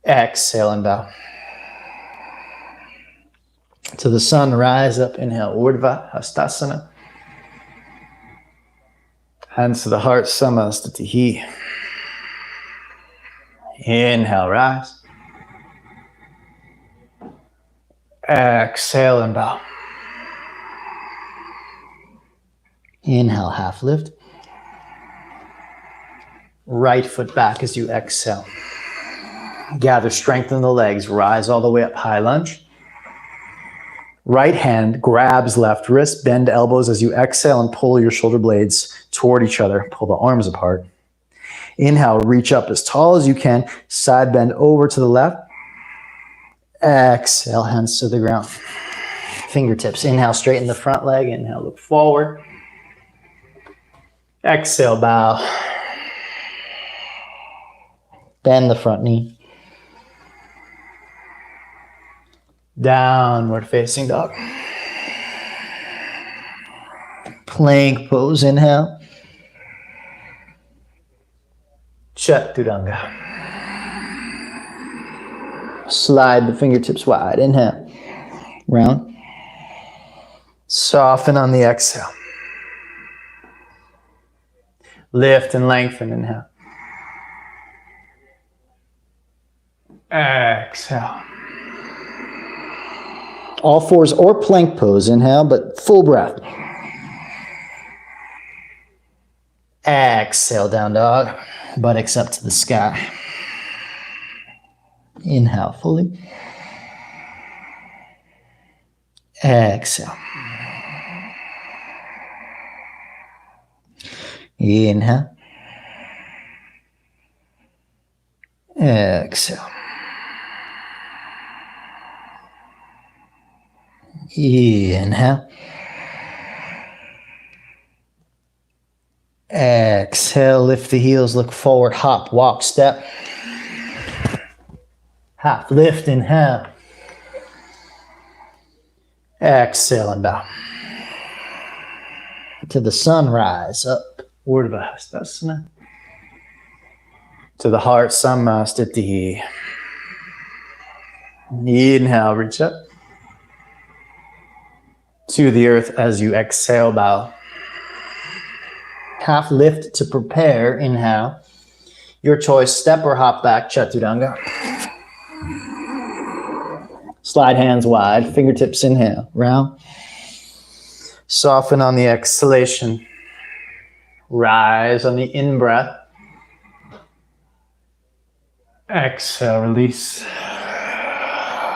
Exhale and bow. To the sun, rise up, inhale, Urdhva Hastasana. Hands to the heart, Samasthiti. Inhale, rise. Exhale and bow. Inhale, half lift. Right foot back as you exhale. Gather strength in the legs. Rise all the way up. High lunge. Right hand grabs left wrist. Bend elbows as you exhale and pull your shoulder blades toward each other. Pull the arms apart. Inhale, reach up as tall as you can. Side bend over to the left. Exhale, hands to the ground. Fingertips. Inhale, straighten the front leg. Inhale, look forward. Exhale, bow. Bend the front knee. Downward facing dog. Plank pose, inhale. Chaturanga. Slide the fingertips wide, inhale. Round. Soften on the exhale. Lift and lengthen, inhale. Exhale. All fours or plank pose, inhale, but full breath. Exhale, down dog. Buttocks up to the sky. Inhale fully. Exhale. Inhale. Exhale. Inhale. Exhale, lift the heels, look forward, hop, walk, step. Half lift, inhale. Exhale and bow. To the sunrise, up, Urdhva Hastasana. To the heart, Samastiti. Inhale, reach up. To the earth as you exhale, bow. Half lift to prepare, inhale. Your choice, step or hop back, Chaturanga. Slide hands wide, fingertips inhale, round. Soften on the exhalation. Rise on the in-breath. Exhale, release.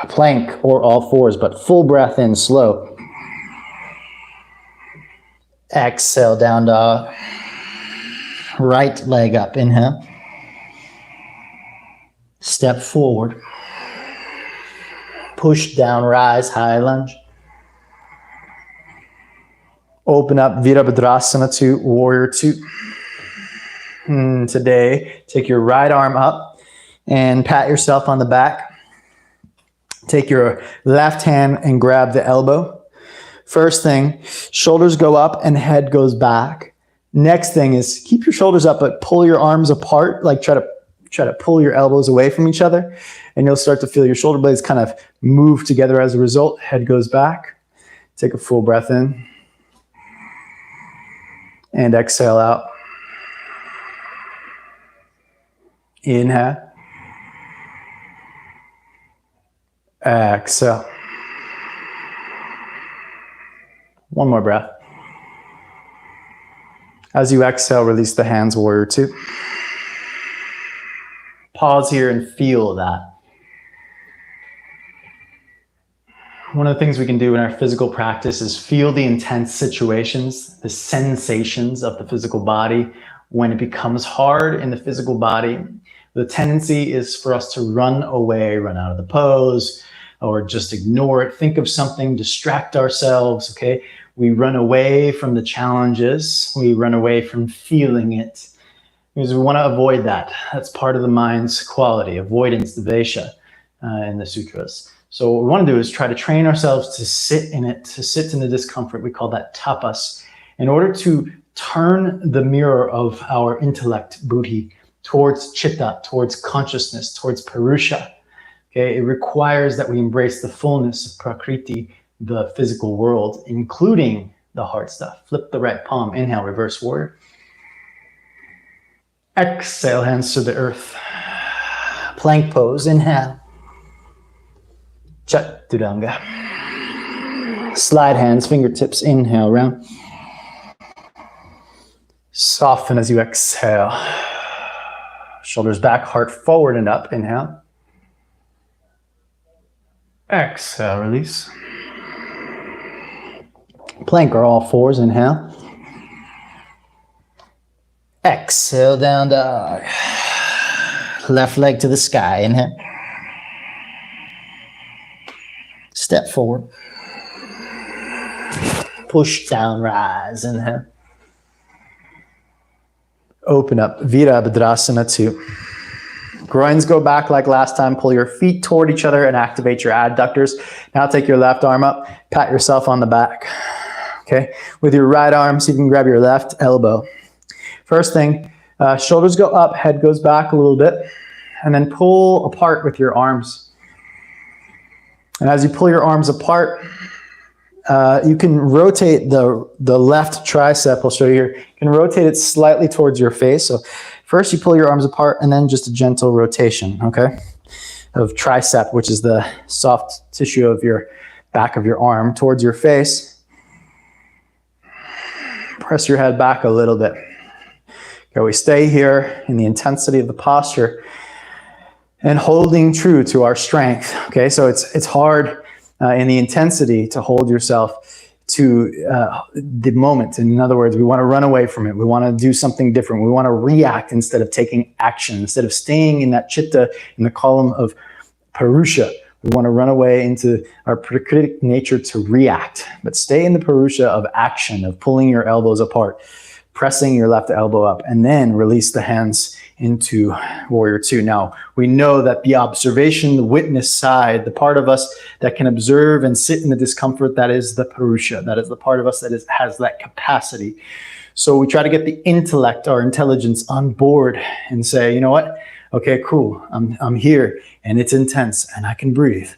Plank or all fours, but full breath in, slow. Exhale, down dog. Right leg up, inhale. Step forward. Push down, rise, high lunge. Open up, Virabhadrasana 2, Warrior 2. Today, take your right arm up and pat yourself on the back. Take your left hand and grab the elbow. First thing, shoulders go up and head goes back. Next thing is keep your shoulders up, but pull your arms apart, like try to pull your elbows away from each other, and you'll start to feel your shoulder blades kind of move together as a result. Head goes back. Take a full breath in. And exhale out. Inhale. Exhale. One more breath. As you exhale, release the hands, Warrior 2. Pause here and feel that. One of the things we can do in our physical practice is feel the intense situations, the sensations of the physical body. When it becomes hard in the physical body, the tendency is for us to run away, run out of the pose, or just ignore it. Think of something, distract ourselves, okay? We run away from the challenges. We run away from feeling it because we want to avoid that. That's part of the mind's quality, avoidance, devesha, in the sutras. So what we want to do is try to train ourselves to sit in it, to sit in the discomfort. We call that tapas. In order to turn the mirror of our intellect, buddhi, towards chitta, towards consciousness, towards purusha. Okay, it requires that we embrace the fullness of prakriti, the physical world, including the hard stuff. Flip the right palm, inhale, reverse warrior. Exhale, hands to the earth. Plank pose, inhale. Chaturanga. Slide hands, fingertips, inhale, round. Soften as you exhale. Shoulders back, heart forward and up, inhale. Exhale, release. Plank or all fours, inhale. Exhale, down dog. Left leg to the sky, inhale. Step forward. Push down, rise, inhale. Open up, Virabhadrasana 2. Groins go back like last time. Pull your feet toward each other and activate your adductors. Now take your left arm up, pat yourself on the back. Okay, with your right arm, see if you can grab your left elbow. First thing, shoulders go up, head goes back a little bit, and then pull apart with your arms. And as you pull your arms apart, you can rotate the left tricep. I'll show you here. You can rotate it slightly towards your face. So first you pull your arms apart and then just a gentle rotation, okay, of tricep, which is the soft tissue of your back of your arm, towards your face. Press your head back a little bit. Okay, we stay here in the intensity of the posture and holding true to our strength. Okay, so it's hard in the intensity to hold yourself to the moment. In other words, we want to run away from it. We want to do something different. We want to react instead of taking action. Instead of staying in that chitta, in the column of Purusha, we want to run away into our prakritic nature to react. But stay in the Purusha of action, of pulling your elbows apart, pressing your left elbow up, and then release the hands into Warrior Two. Now, we know that the observation, the witness side, the part of us that can observe and sit in the discomfort, that is the Purusha. That is the part of us that has that capacity. So we try to get the intellect, our intelligence, on board and say, you know what? Okay, cool. I'm here and it's intense and I can breathe.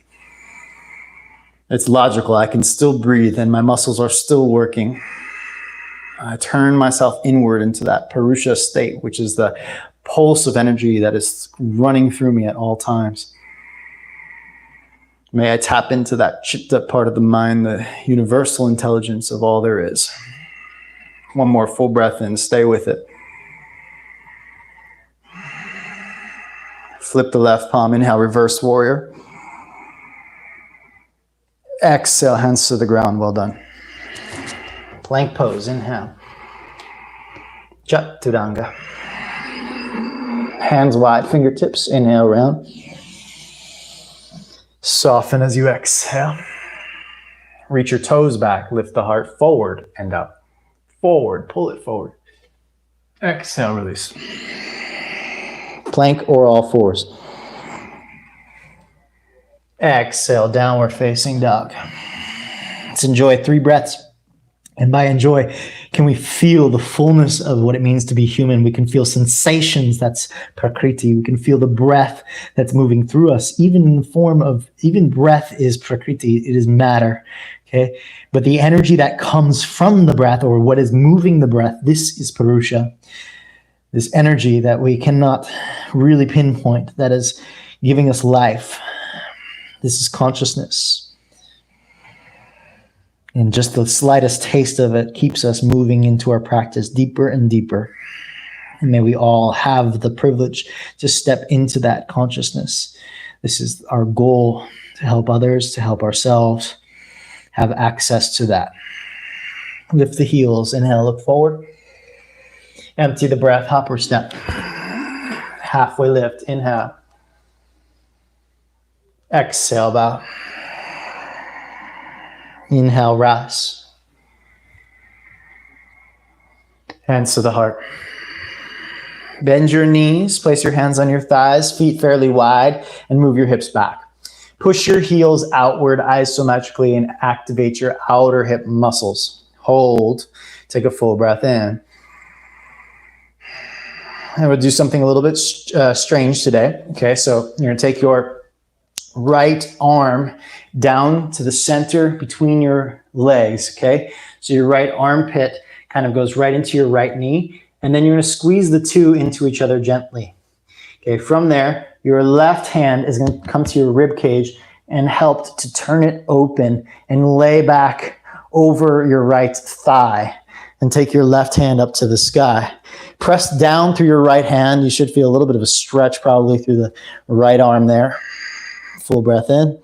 It's logical. I can still breathe and my muscles are still working. I turn myself inward into that Purusha state, which is the pulse of energy that is running through me at all times. May I tap into that chitta part of the mind, the universal intelligence of all there is. One more full breath in, stay with it. Flip the left palm, inhale, reverse warrior. Exhale, hands to the ground, well done. Plank pose, inhale. Chaturanga. Hands wide, fingertips, inhale, round. Soften as you exhale. Reach your toes back, lift the heart forward and up. Forward, pull it forward. Exhale, release. Plank or all fours. Exhale, downward facing dog. Let's enjoy 3 breaths. And by enjoy, can we feel the fullness of what it means to be human? We can feel sensations, that's prakriti. We can feel the breath that's moving through us, even in the form of, even breath is prakriti, it is matter, okay? But the energy that comes from the breath, or what is moving the breath, this is Purusha. This energy that we cannot really pinpoint, that is giving us life. This is consciousness. And just the slightest taste of it keeps us moving into our practice deeper and deeper. And may we all have the privilege to step into that consciousness. This is our goal, to help others, to help ourselves, have access to that. Lift the heels, inhale, look forward. Empty the breath, hopper step. Halfway lift, inhale. Exhale, bow. Inhale, rise. Hands to the heart. Bend your knees, place your hands on your thighs, feet fairly wide, and move your hips back. Push your heels outward isometrically and activate your outer hip muscles. Hold. Take a full breath in. And we'll do something a little bit strange today. Okay, so you're going to take your right arm down to the center between your legs, okay? So your right armpit kind of goes right into your right knee, and then you're going to squeeze the two into each other gently. Okay, from there, your left hand is going to come to your rib cage and help to turn it open and lay back over your right thigh. And take your left hand up to the sky. Press down through your right hand. You should feel a little bit of a stretch probably through the right arm there. Full breath in.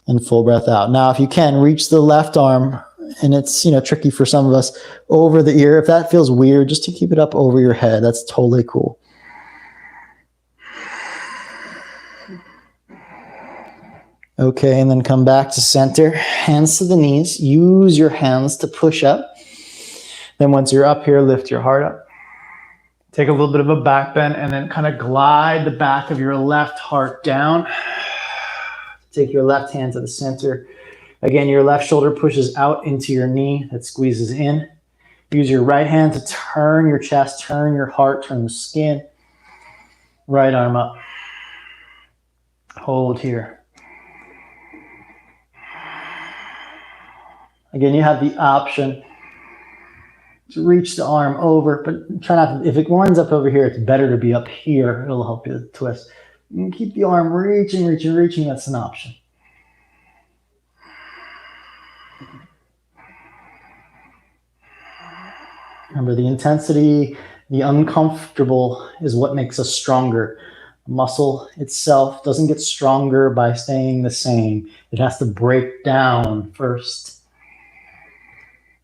and full breath out. Now, if you can, reach the left arm, and it's, tricky for some of us, over the ear. If that feels weird, just to keep it up over your head. That's totally cool. Okay, and then come back to center. Hands to the knees. Use your hands to push up. Then once you're up here, lift your heart up. Take a little bit of a back bend and then kind of glide the back of your left heart down. Take your left hand to the center. Again, your left shoulder pushes out into your knee. That squeezes in. Use your right hand to turn your chest, turn your heart, turn the skin. Right arm up. Hold here. Again, you have the option to reach the arm over, but try not to, if it winds up over here, it's better to be up here. It'll help you twist. You can keep the arm reaching, that's an option. Remember, the intensity, the uncomfortable is what makes us stronger. Muscle itself doesn't get stronger by staying the same. It has to break down first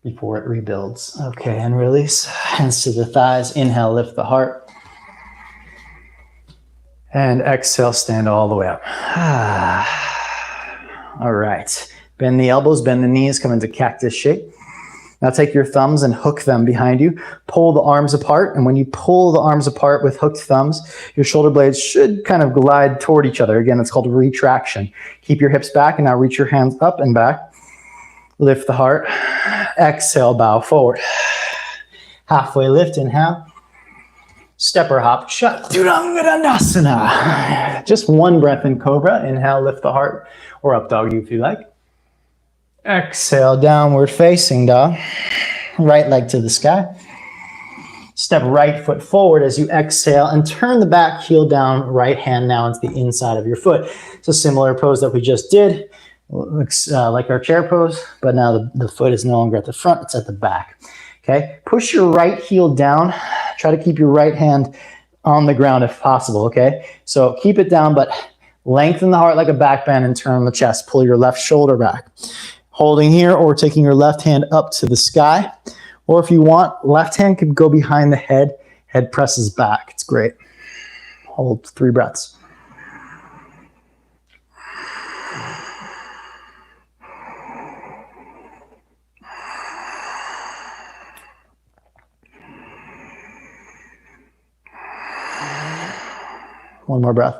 before it rebuilds. Okay, and release. Hands to the thighs. Inhale, lift the heart. And exhale, stand all the way up. All right. Bend the elbows, bend the knees, come into cactus shape. Now take your thumbs and hook them behind you. Pull the arms apart, and when you pull the arms apart with hooked thumbs, your shoulder blades should kind of glide toward each other. Again, it's called retraction. Keep your hips back, and now reach your hands up and back. Lift the heart. Exhale, bow forward. Halfway lift, inhale. Step or hop, Chaturanga Dandasana. Just one breath in Cobra. Inhale, lift the heart, or up dog if you like. Exhale, downward facing dog. Right leg to the sky. Step right foot forward as you exhale and turn the back heel down, right hand now into the inside of your foot. It's a similar pose that we just did. Looks like our chair pose, but now the foot is no longer at the front, it's at the back. Okay, push your right heel down. Try to keep your right hand on the ground if possible, okay? So keep it down, but lengthen the heart like a back bend and turn the chest. Pull your left shoulder back. Holding here or taking your left hand up to the sky. Or if you want, left hand could go behind the head. Head presses back. It's great. Hold 3 breaths. One more breath.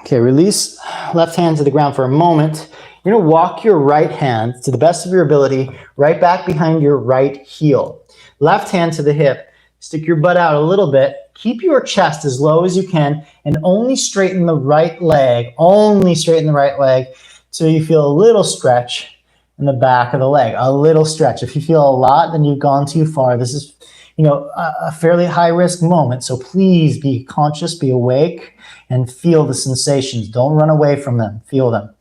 Okay, release left hand to the ground for a moment. You're going to walk your right hand to the best of your ability, right back behind your right heel. Left hand to the hip. Stick your butt out a little bit. Keep your chest as low as you can and only straighten the right leg. Only straighten the right leg so you feel a little stretch in the back of the leg. A little stretch. If you feel a lot, then you've gone too far. This is a fairly high risk moment. So please be conscious, be awake, and feel the sensations. Don't run away from them. Feel them.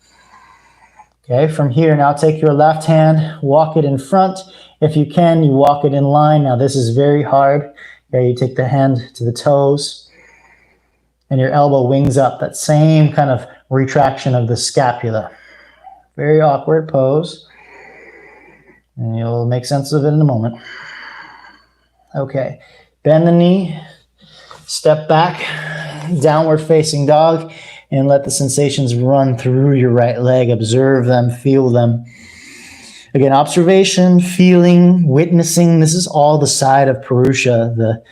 Okay, from here, now take your left hand, walk it in front. If you can, you walk it in line. Now this is very hard. Okay, you take the hand to the toes and your elbow wings up. That same kind of retraction of the scapula. Very awkward pose. And you'll make sense of it in a moment. Okay, bend the knee, step back, downward facing dog, and let the sensations run through your right leg. Observe them, feel them. Again, observation, feeling, witnessing. This is all the side of Purusha.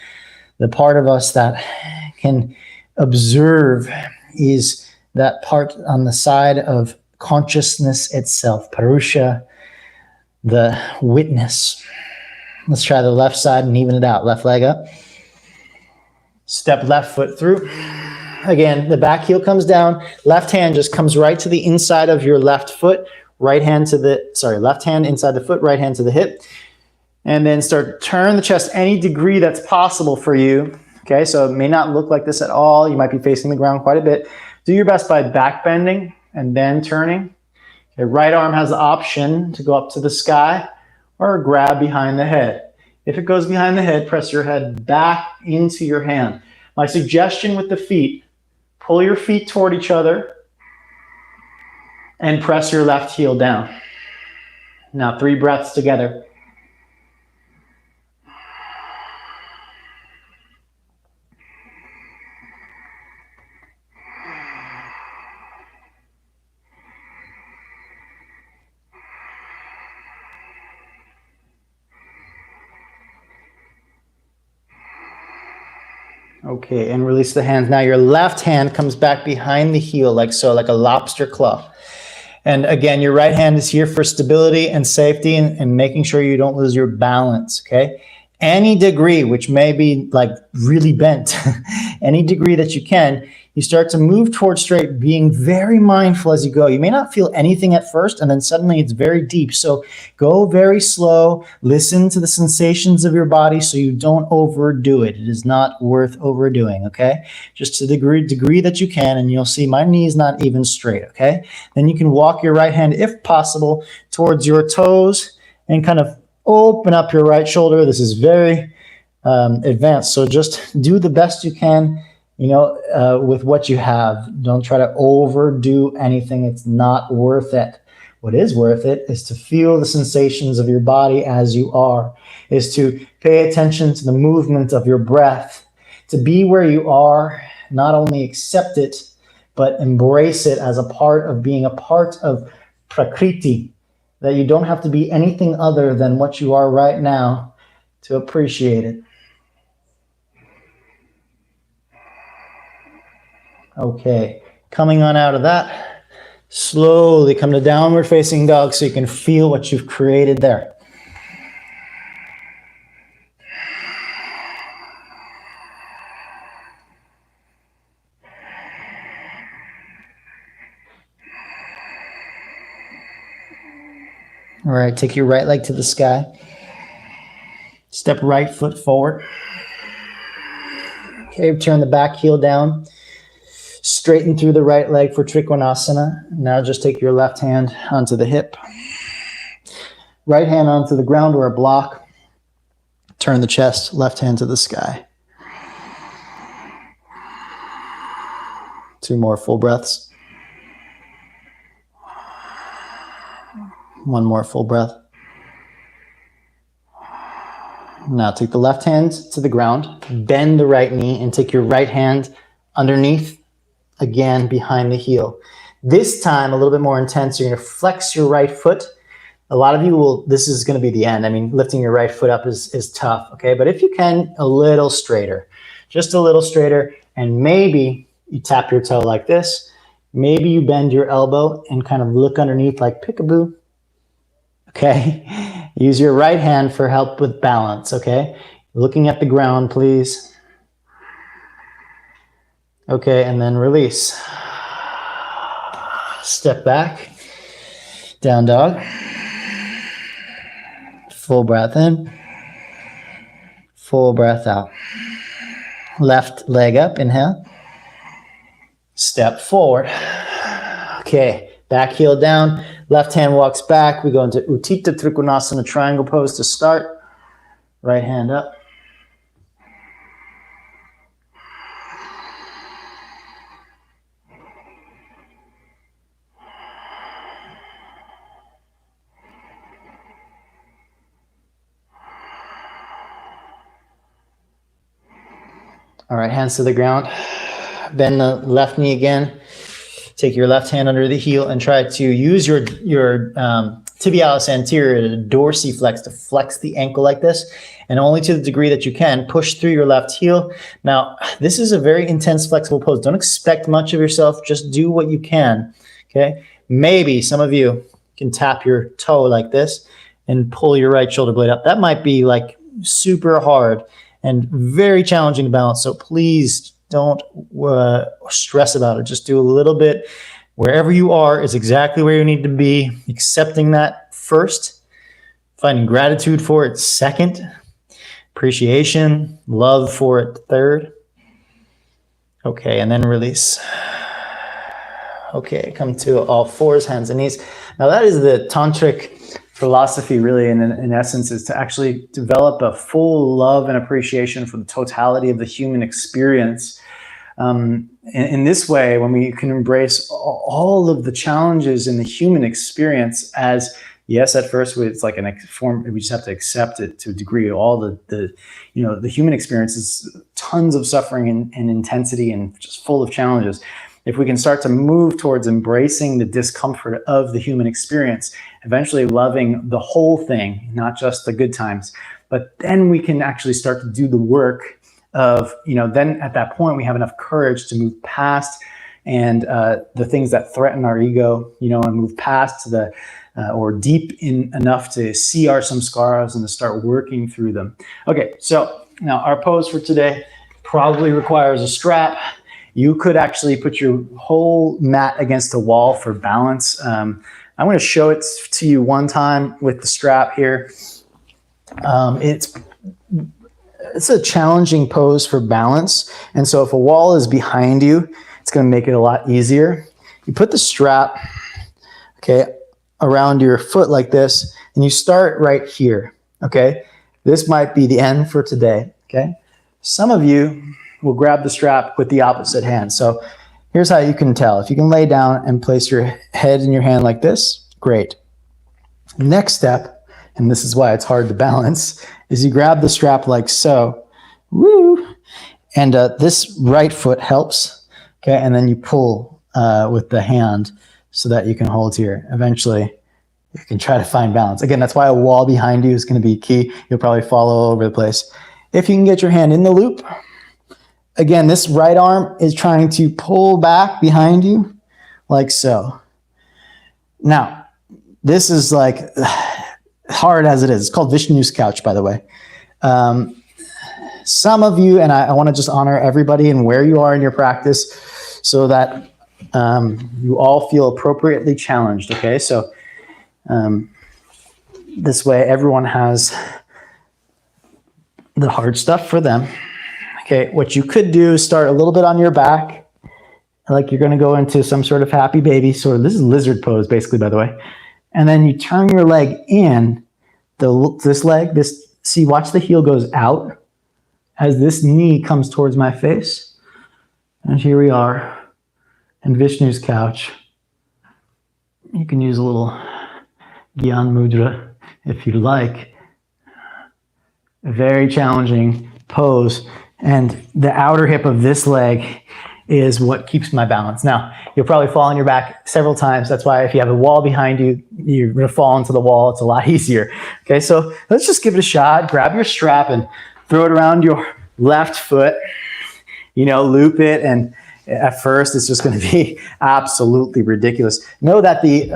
The part of us that can observe is that part on the side of consciousness itself. Purusha, the witness. Let's try the left side and even it out. Left leg up. Step left foot through. Again, the back heel comes down. Left hand just comes right to the inside of your left foot. Left hand inside the foot, right hand to the hip. And then start to turn the chest any degree that's possible for you. Okay, so it may not look like this at all. You might be facing the ground quite a bit. Do your best by back bending and then turning. Okay, right arm has the option to go up to the sky or grab behind the head. If it goes behind the head, press your head back into your hand. My suggestion with the feet, pull your feet toward each other and press your left heel down. Now 3 breaths together. Okay, and release the hands. Now your left hand comes back behind the heel like so, like a lobster claw. And again, your right hand is here for stability and safety and making sure you don't lose your balance, okay? Any degree, which may be like really bent, any degree that you can, you start to move towards straight, being very mindful as you go. You may not feel anything at first, and then suddenly it's very deep. So go very slow, listen to the sensations of your body so you don't overdo it. It is not worth overdoing, okay? Just to the degree that you can, and you'll see my knee is not even straight, okay? Then you can walk your right hand, if possible, towards your toes and kind of open up your right shoulder. This is very advanced, so just do the best you can, with what you have. Don't try to overdo anything. It's not worth it. What is worth it is to feel the sensations of your body as you are, is to pay attention to the movement of your breath, to be where you are, not only accept it, but embrace it as a part of being a part of Prakriti, that you don't have to be anything other than what you are right now to appreciate it. Okay, coming on out of that, slowly come to downward facing dog so you can feel what you've created there. All right, take your right leg to the sky. Step right foot forward. Okay, turn the back heel down. Straighten through the right leg for Trikonasana. Now just take your left hand onto the hip. Right hand onto the ground or a block. Turn the chest, left hand to the sky. 2 more full breaths. 1 more full breath. Now take the left hand to the ground, bend the right knee, and take your right hand underneath, again behind the heel. This time a little bit more intense. You're going to flex your right foot. A lot of you will, this is going to be the end. I mean, lifting your right foot up is tough, okay? But if you can, a little straighter, just a little straighter, and maybe you tap your toe like this. Maybe you bend your elbow and kind of look underneath like peekaboo. Okay, use your right hand for help with balance, okay? Looking at the ground, please. Okay, and then release. Step back, down dog. Full breath in, full breath out. Left leg up, inhale. Step forward. Okay, back heel down. Left hand walks back. We go into Utthita Trikonasana triangle pose to start. Right hand up. All right, hands to the ground. Bend the left knee again. Take your left hand under the heel and try to use your tibialis anterior to dorsiflex, to flex the ankle like this, and only to the degree that you can, push through your left heel. Now, this is a very intense, flexible pose. Don't expect much of yourself. Just do what you can, okay? Maybe some of you can tap your toe like this and pull your right shoulder blade up. That might be like super hard and very challenging to balance, so please don't stress about it. Just do a little bit. Wherever you are is exactly where you need to be. Accepting that first. Finding gratitude for it second. Appreciation, love for it third. Okay, and then release. Okay, come to all fours, hands and knees. Now that is the tantric philosophy, really, in essence, is to actually develop a full love and appreciation for the totality of the human experience. In this way, when we can embrace all of the challenges in the human experience as, yes, at first it's like an form, we just have to accept it to a degree. All the human experience is tons of suffering and intensity and just full of challenges. If we can start to move towards embracing the discomfort of the human experience, eventually loving the whole thing, not just the good times, but then we can actually start to do the work of, then at that point we have enough courage to move past and the things that threaten our ego, and move past to the or deep in enough to see our samskaras and to start working through them. Okay, so now our pose for today probably requires a strap. You could actually put your whole mat against the wall for balance. I'm going to show it to you one time with the strap here. It's a challenging pose for balance. And so if a wall is behind you, it's going to make it a lot easier. You put the strap, around your foot like this, and you start right here, okay? This might be the end for today, okay? Some of you will grab the strap with the opposite hand. So here's how you can tell. If you can lay down and place your head in your hand like this, great. Next step, and this is why it's hard to balance, is you grab the strap like so, woo, and this right foot helps, okay, and then you pull with the hand so that you can hold here. Eventually, you can try to find balance. Again, that's why a wall behind you is going to be key. You'll probably fall all over the place. If you can get your hand in the loop, again, this right arm is trying to pull back behind you like so. Now, this is like hard as it is. It's called Vishnu's couch, by the way. Some of you, and I want to just honor everybody and where you are in your practice so that you all feel appropriately challenged, okay? So this way everyone has the hard stuff for them. Okay, what you could do is start a little bit on your back, like you're going to go into some sort of happy baby. This is lizard pose, basically, by the way. And then you turn your leg in, this leg, watch the heel goes out as this knee comes towards my face. And here we are in Vishnu's couch. You can use a little Gyan Mudra if you like. A very challenging pose. And the outer hip of this leg is what keeps my balance. Now, you'll probably fall on your back several times. That's why if you have a wall behind you, you're going to fall into the wall. It's a lot easier. Okay, so let's just give it a shot. Grab your strap and throw it around your left foot. Loop it. And at first, it's just going to be absolutely ridiculous. Know that the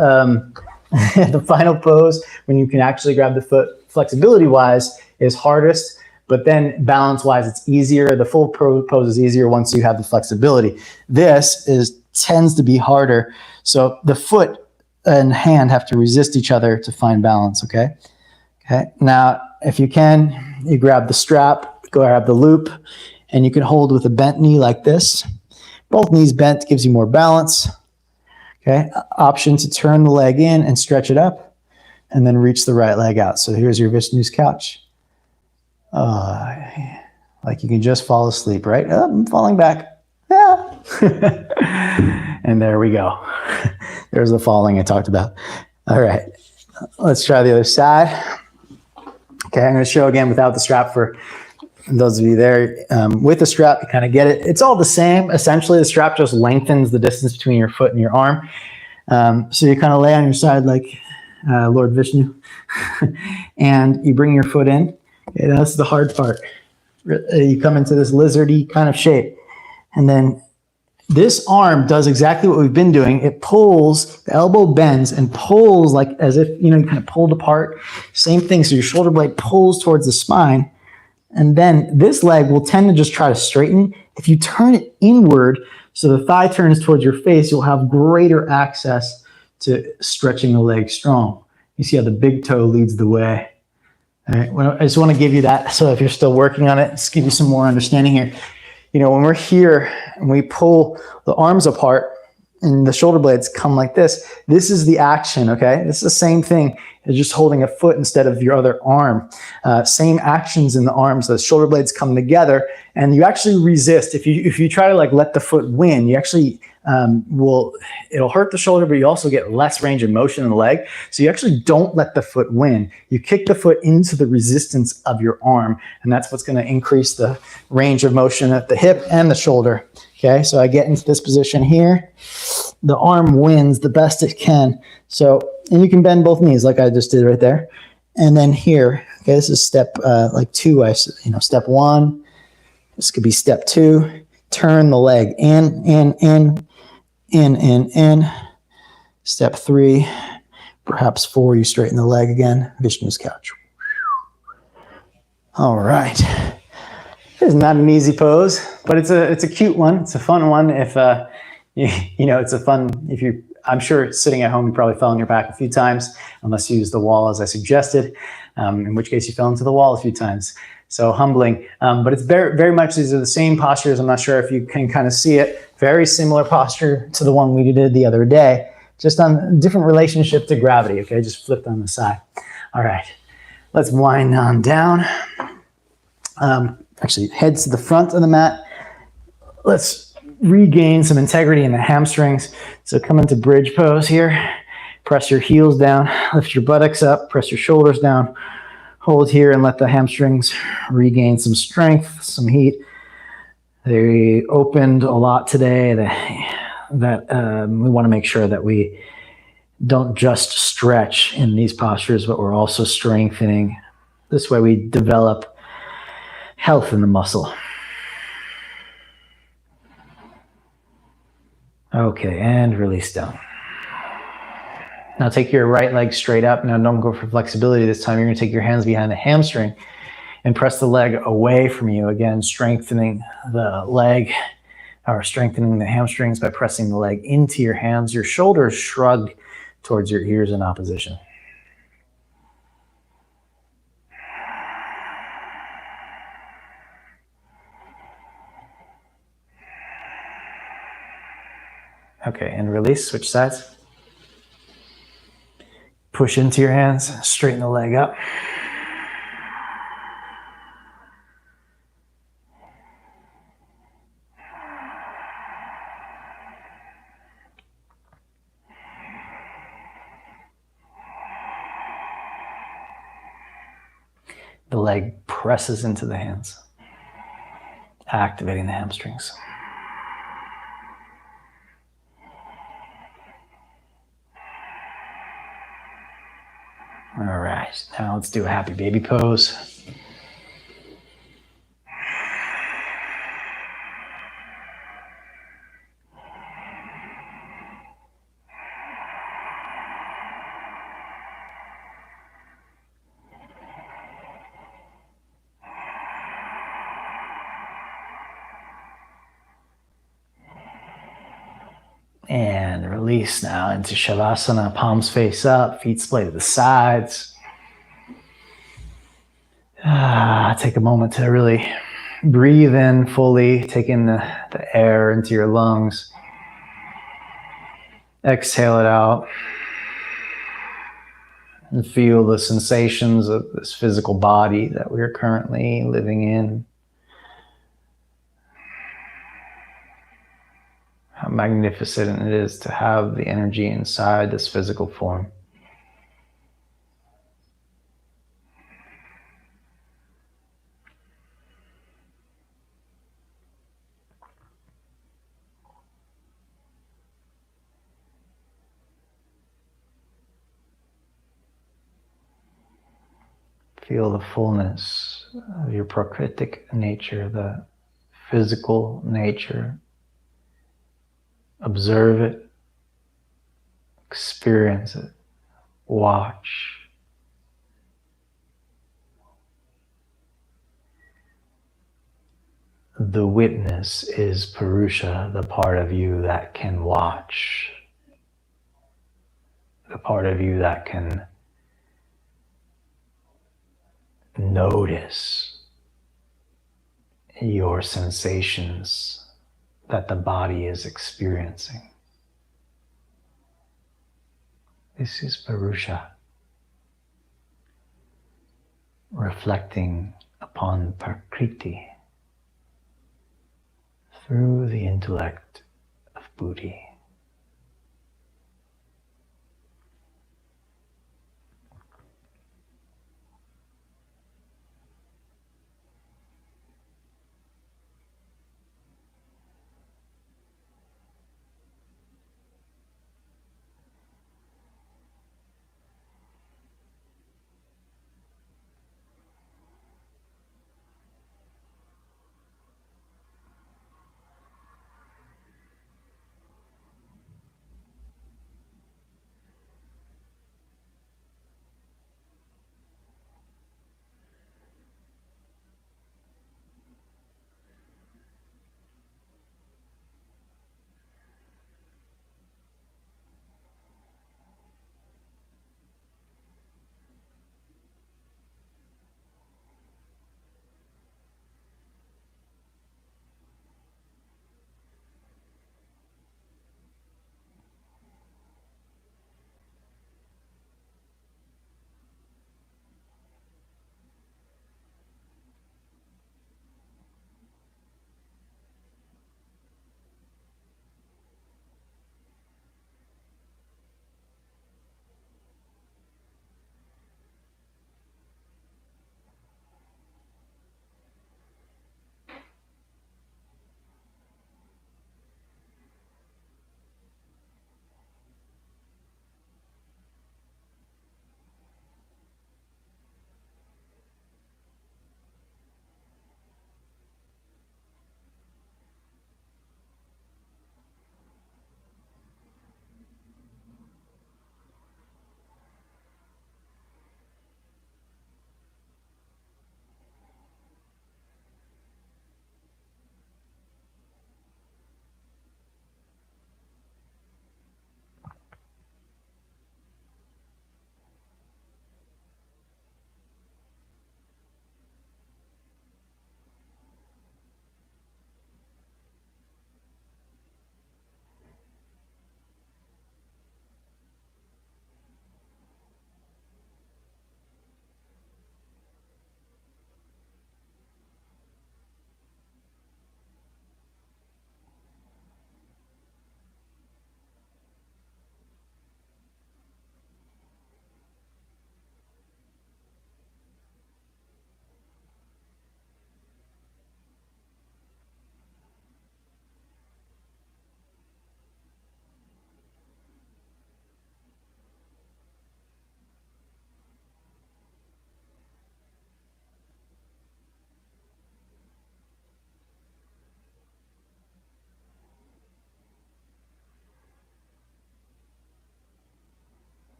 the final pose, when you can actually grab the foot flexibility-wise, is hardest. But then balance-wise, it's easier. The full pose is easier once you have the flexibility. This tends to be harder. So the foot and hand have to resist each other to find balance, okay? Okay. Now, if you can, you grab the strap, grab the loop, and you can hold with a bent knee like this. Both knees bent gives you more balance. Okay. Option to turn the leg in and stretch it up, and then reach the right leg out. So here's your Vishnu's couch. Like you can just fall asleep, right? Oh, I'm falling back. Yeah. And there we go. There's the falling I talked about. All right, let's try the other side. Okay, I'm going to show again without the strap for those of you there. With the strap, you kind of get it. It's all the same. Essentially, the strap just lengthens the distance between your foot and your arm. So you kind of lay on your side like Lord Vishnu, and you bring your foot in. Okay, that's the hard part. You come into this lizardy kind of shape. And then this arm does exactly what we've been doing. It pulls, the elbow bends and pulls like as if, you kind of pulled apart. Same thing. So your shoulder blade pulls towards the spine. And then this leg will tend to just try to straighten. If you turn it inward, so the thigh turns towards your face, you'll have greater access to stretching the leg strong. You see how the big toe leads the way. All right, well, I just want to give you that. So if you're still working on it, just give you some more understanding here. When we're here and we pull the arms apart, and the shoulder blades come like this. This is the action, okay? This is the same thing as just holding a foot instead of your other arm. Same actions in the arms. The shoulder blades come together, and you actually resist. If you try to like let the foot win, you actually it'll hurt the shoulder, but you also get less range of motion in the leg. So you actually don't let the foot win. You kick the foot into the resistance of your arm, and that's what's going to increase the range of motion at the hip and the shoulder. Okay, so I get into this position here. The arm wins the best it can. So, and you can bend both knees like I just did right there. And then here, okay, this is step like 2. Step 1. This could be step 2. Turn the leg in. Step 3, perhaps 4, you straighten the leg again. Vishnu's couch. All right. It's not an easy pose, but it's a cute one. It's a fun one. If it's a fun. I'm sure sitting at home you probably fell on your back a few times, unless you used the wall as I suggested. In which case you fell into the wall a few times. So humbling, but it's very, very much these are the same postures. I'm not sure if you can kind of see it. Very similar posture to the one we did the other day, just on a different relationship to gravity. Okay, just flipped on the side. All right, let's wind on down. Actually, heads to the front of the mat. Let's regain some integrity in the hamstrings. So come into bridge pose here. Press your heels down, lift your buttocks up, press your shoulders down. Hold here and let the hamstrings regain some strength, some heat. They opened a lot today that we want to make sure that we don't just stretch in these postures, but we're also strengthening. This way we develop health in the muscle. Okay, and release down. Now take your right leg straight up. Now don't go for flexibility this time. You're going to take your hands behind the hamstring and press the leg away from you. Again, strengthening the leg or strengthening the hamstrings by pressing the leg into your hands. Your shoulders shrugged towards your ears in opposition. Okay, and release. Switch sides. Push into your hands, straighten the leg up. The leg presses into the hands, activating the hamstrings. All right, now let's do a happy baby pose. And release now into Shavasana, palms face up, feet splayed to the sides. Take a moment to really breathe in fully, take in the air into your lungs. Exhale it out. And feel the sensations of this physical body that we are currently living in. How magnificent it is to have the energy inside this physical form. Feel the fullness of your prakritic nature, the physical nature. Observe it, experience it, watch. The witness is Purusha, the part of you that can watch, the part of you that can notice your sensations that the body is experiencing. This is Purusha, reflecting upon Prakriti through the intellect of Buddhi.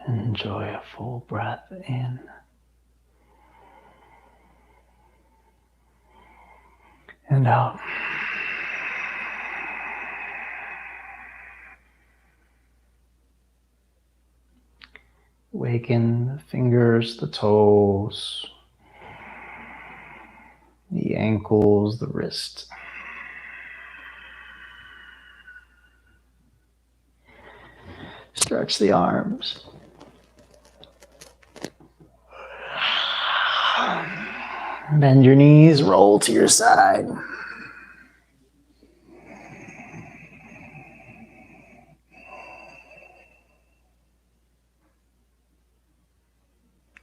Enjoy a full breath in and out. Waken the fingers, the toes, the ankles, the wrist. Stretch the arms. Bend your knees, roll to your side.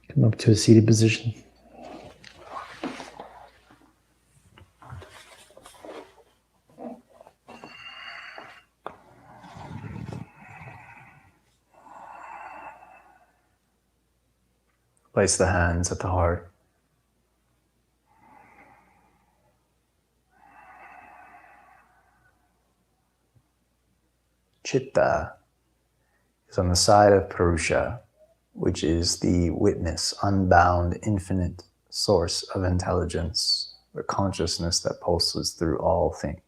Come up to a seated position. Place the hands at the heart. Chitta is on the side of Purusha, which is the witness, unbound, infinite source of intelligence or consciousness that pulses through all things.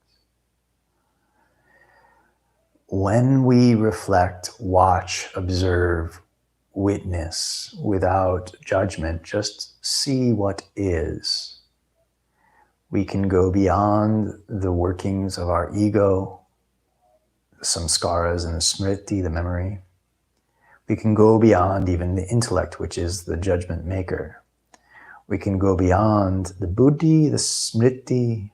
when we reflect, watch, observe, witness without judgment, just see what is, we can go beyond the workings of our ego, the samskaras and the smriti, the memory. We can go beyond even the intellect, which is the judgment maker. We can go beyond the buddhi, the smriti.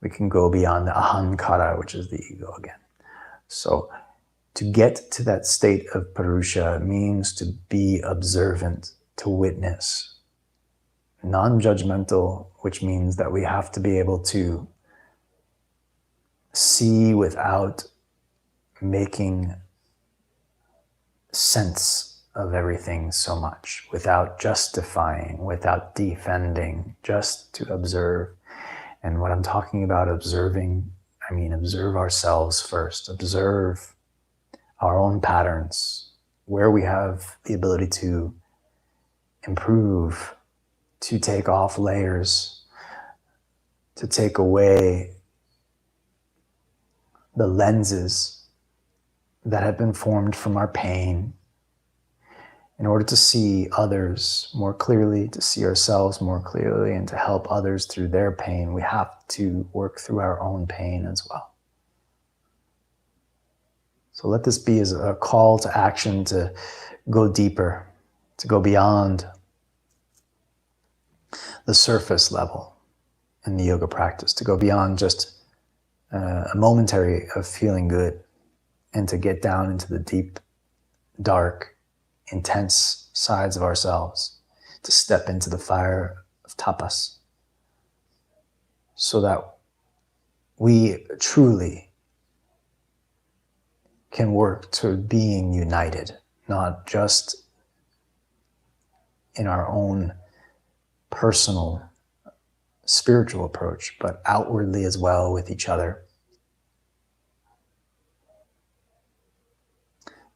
We can go beyond the ahankara, which is the ego again. So to get to that state of Purusha means to be observant, to witness, non-judgmental, which means that we have to be able to see without making sense of everything so much, without justifying, without defending, just to observe. And what I'm talking about observing, I mean observe ourselves first, observe our own patterns, where we have the ability to improve, to take off layers, to take away the lenses that have been formed from our pain, in order to see others more clearly, to see ourselves more clearly, and to help others through their pain. We have to work through our own pain as well. So let this be as a call to action to go deeper, to go beyond the surface level in the yoga practice, to go beyond just a momentary of feeling good, and to get down into the deep, dark, intense sides of ourselves, to step into the fire of tapas, so that we truly can work toward being united, not just in our own personal spiritual approach, but outwardly as well with each other.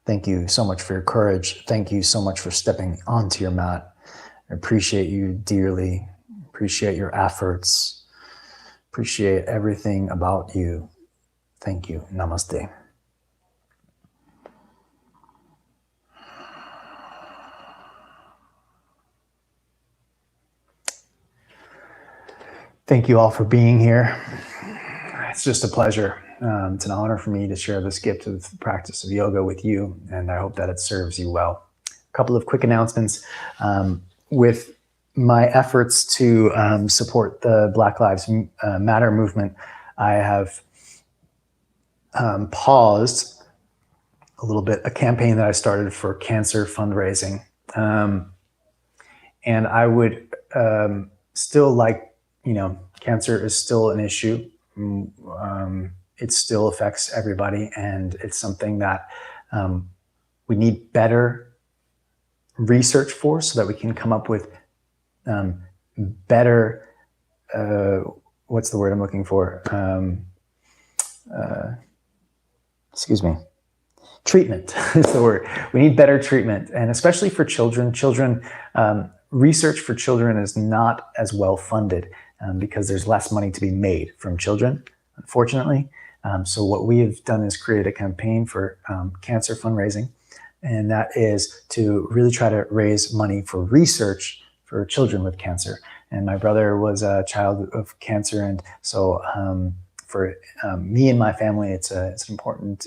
Thank you so much for your courage. Thank you so much for stepping onto your mat. I appreciate you dearly. Appreciate your efforts. Appreciate everything about you. Thank you. Namaste. Thank you all for being here. It's just a pleasure. It's an honor for me to share this gift of the practice of yoga with you, and I hope that it serves you well. A couple of quick announcements. With my efforts to support the Black Lives Matter movement, I have paused a little bit a campaign that I started for cancer fundraising. And I would still like, cancer is still an issue. It still affects everybody, and it's something that we need better research for, so that we can come up with better, what's the word I'm looking for? Treatment is the word. We need better treatment, and especially for children. Research for children is not as well funded because there's less money to be made from children, unfortunately. So what we have done is create a campaign for cancer fundraising, and that is to really try to raise money for research for children with cancer. And my brother was a child of cancer, and so for me and my family, it's an important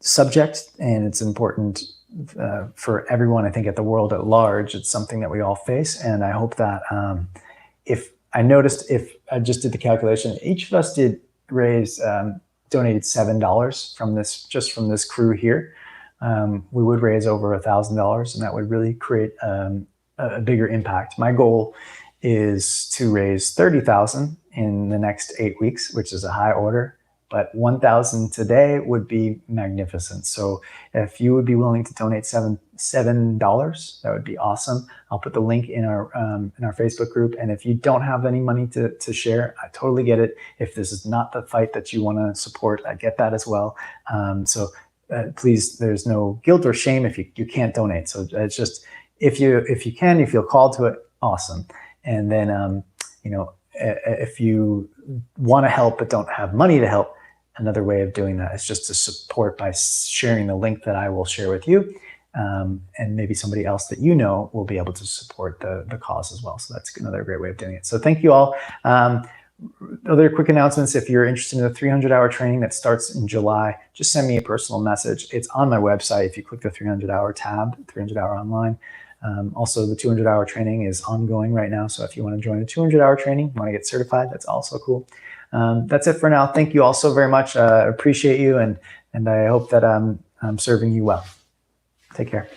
subject, and it's important for everyone, I think, at the world at large. It's something that we all face, and I hope that if I just did the calculation, each of us did donated $7 from this crew here, we would raise over $1,000, and that would really create a bigger impact. My goal is to raise 30,000 in the next 8 weeks, which is a high order, but 1,000 today would be magnificent. So if you would be willing to donate $7, that would be awesome. I'll put the link in our Facebook group. And if you don't have any money to share, I totally get it. If this is not the fight that you want to support, I get that as well. Please, there's no guilt or shame if you can't donate. So it's just, if you can, you feel called to it, awesome. And then, if you want to help but don't have money to help, another way of doing that is just to support by sharing the link that I will share with you. And maybe somebody else that you know will be able to support the cause as well. So that's another great way of doing it. So thank you all. Other quick announcements: if you're interested in the 300-hour training that starts in July, just send me a personal message. It's on my website. If you click the 300-hour tab, 300-hour online. Also, the 200-hour training is ongoing right now. So if you want to join the 200-hour training, you want to get certified, that's also cool. That's it for now. Thank you all so very much. I appreciate you, and I hope that I'm serving you well. Take care.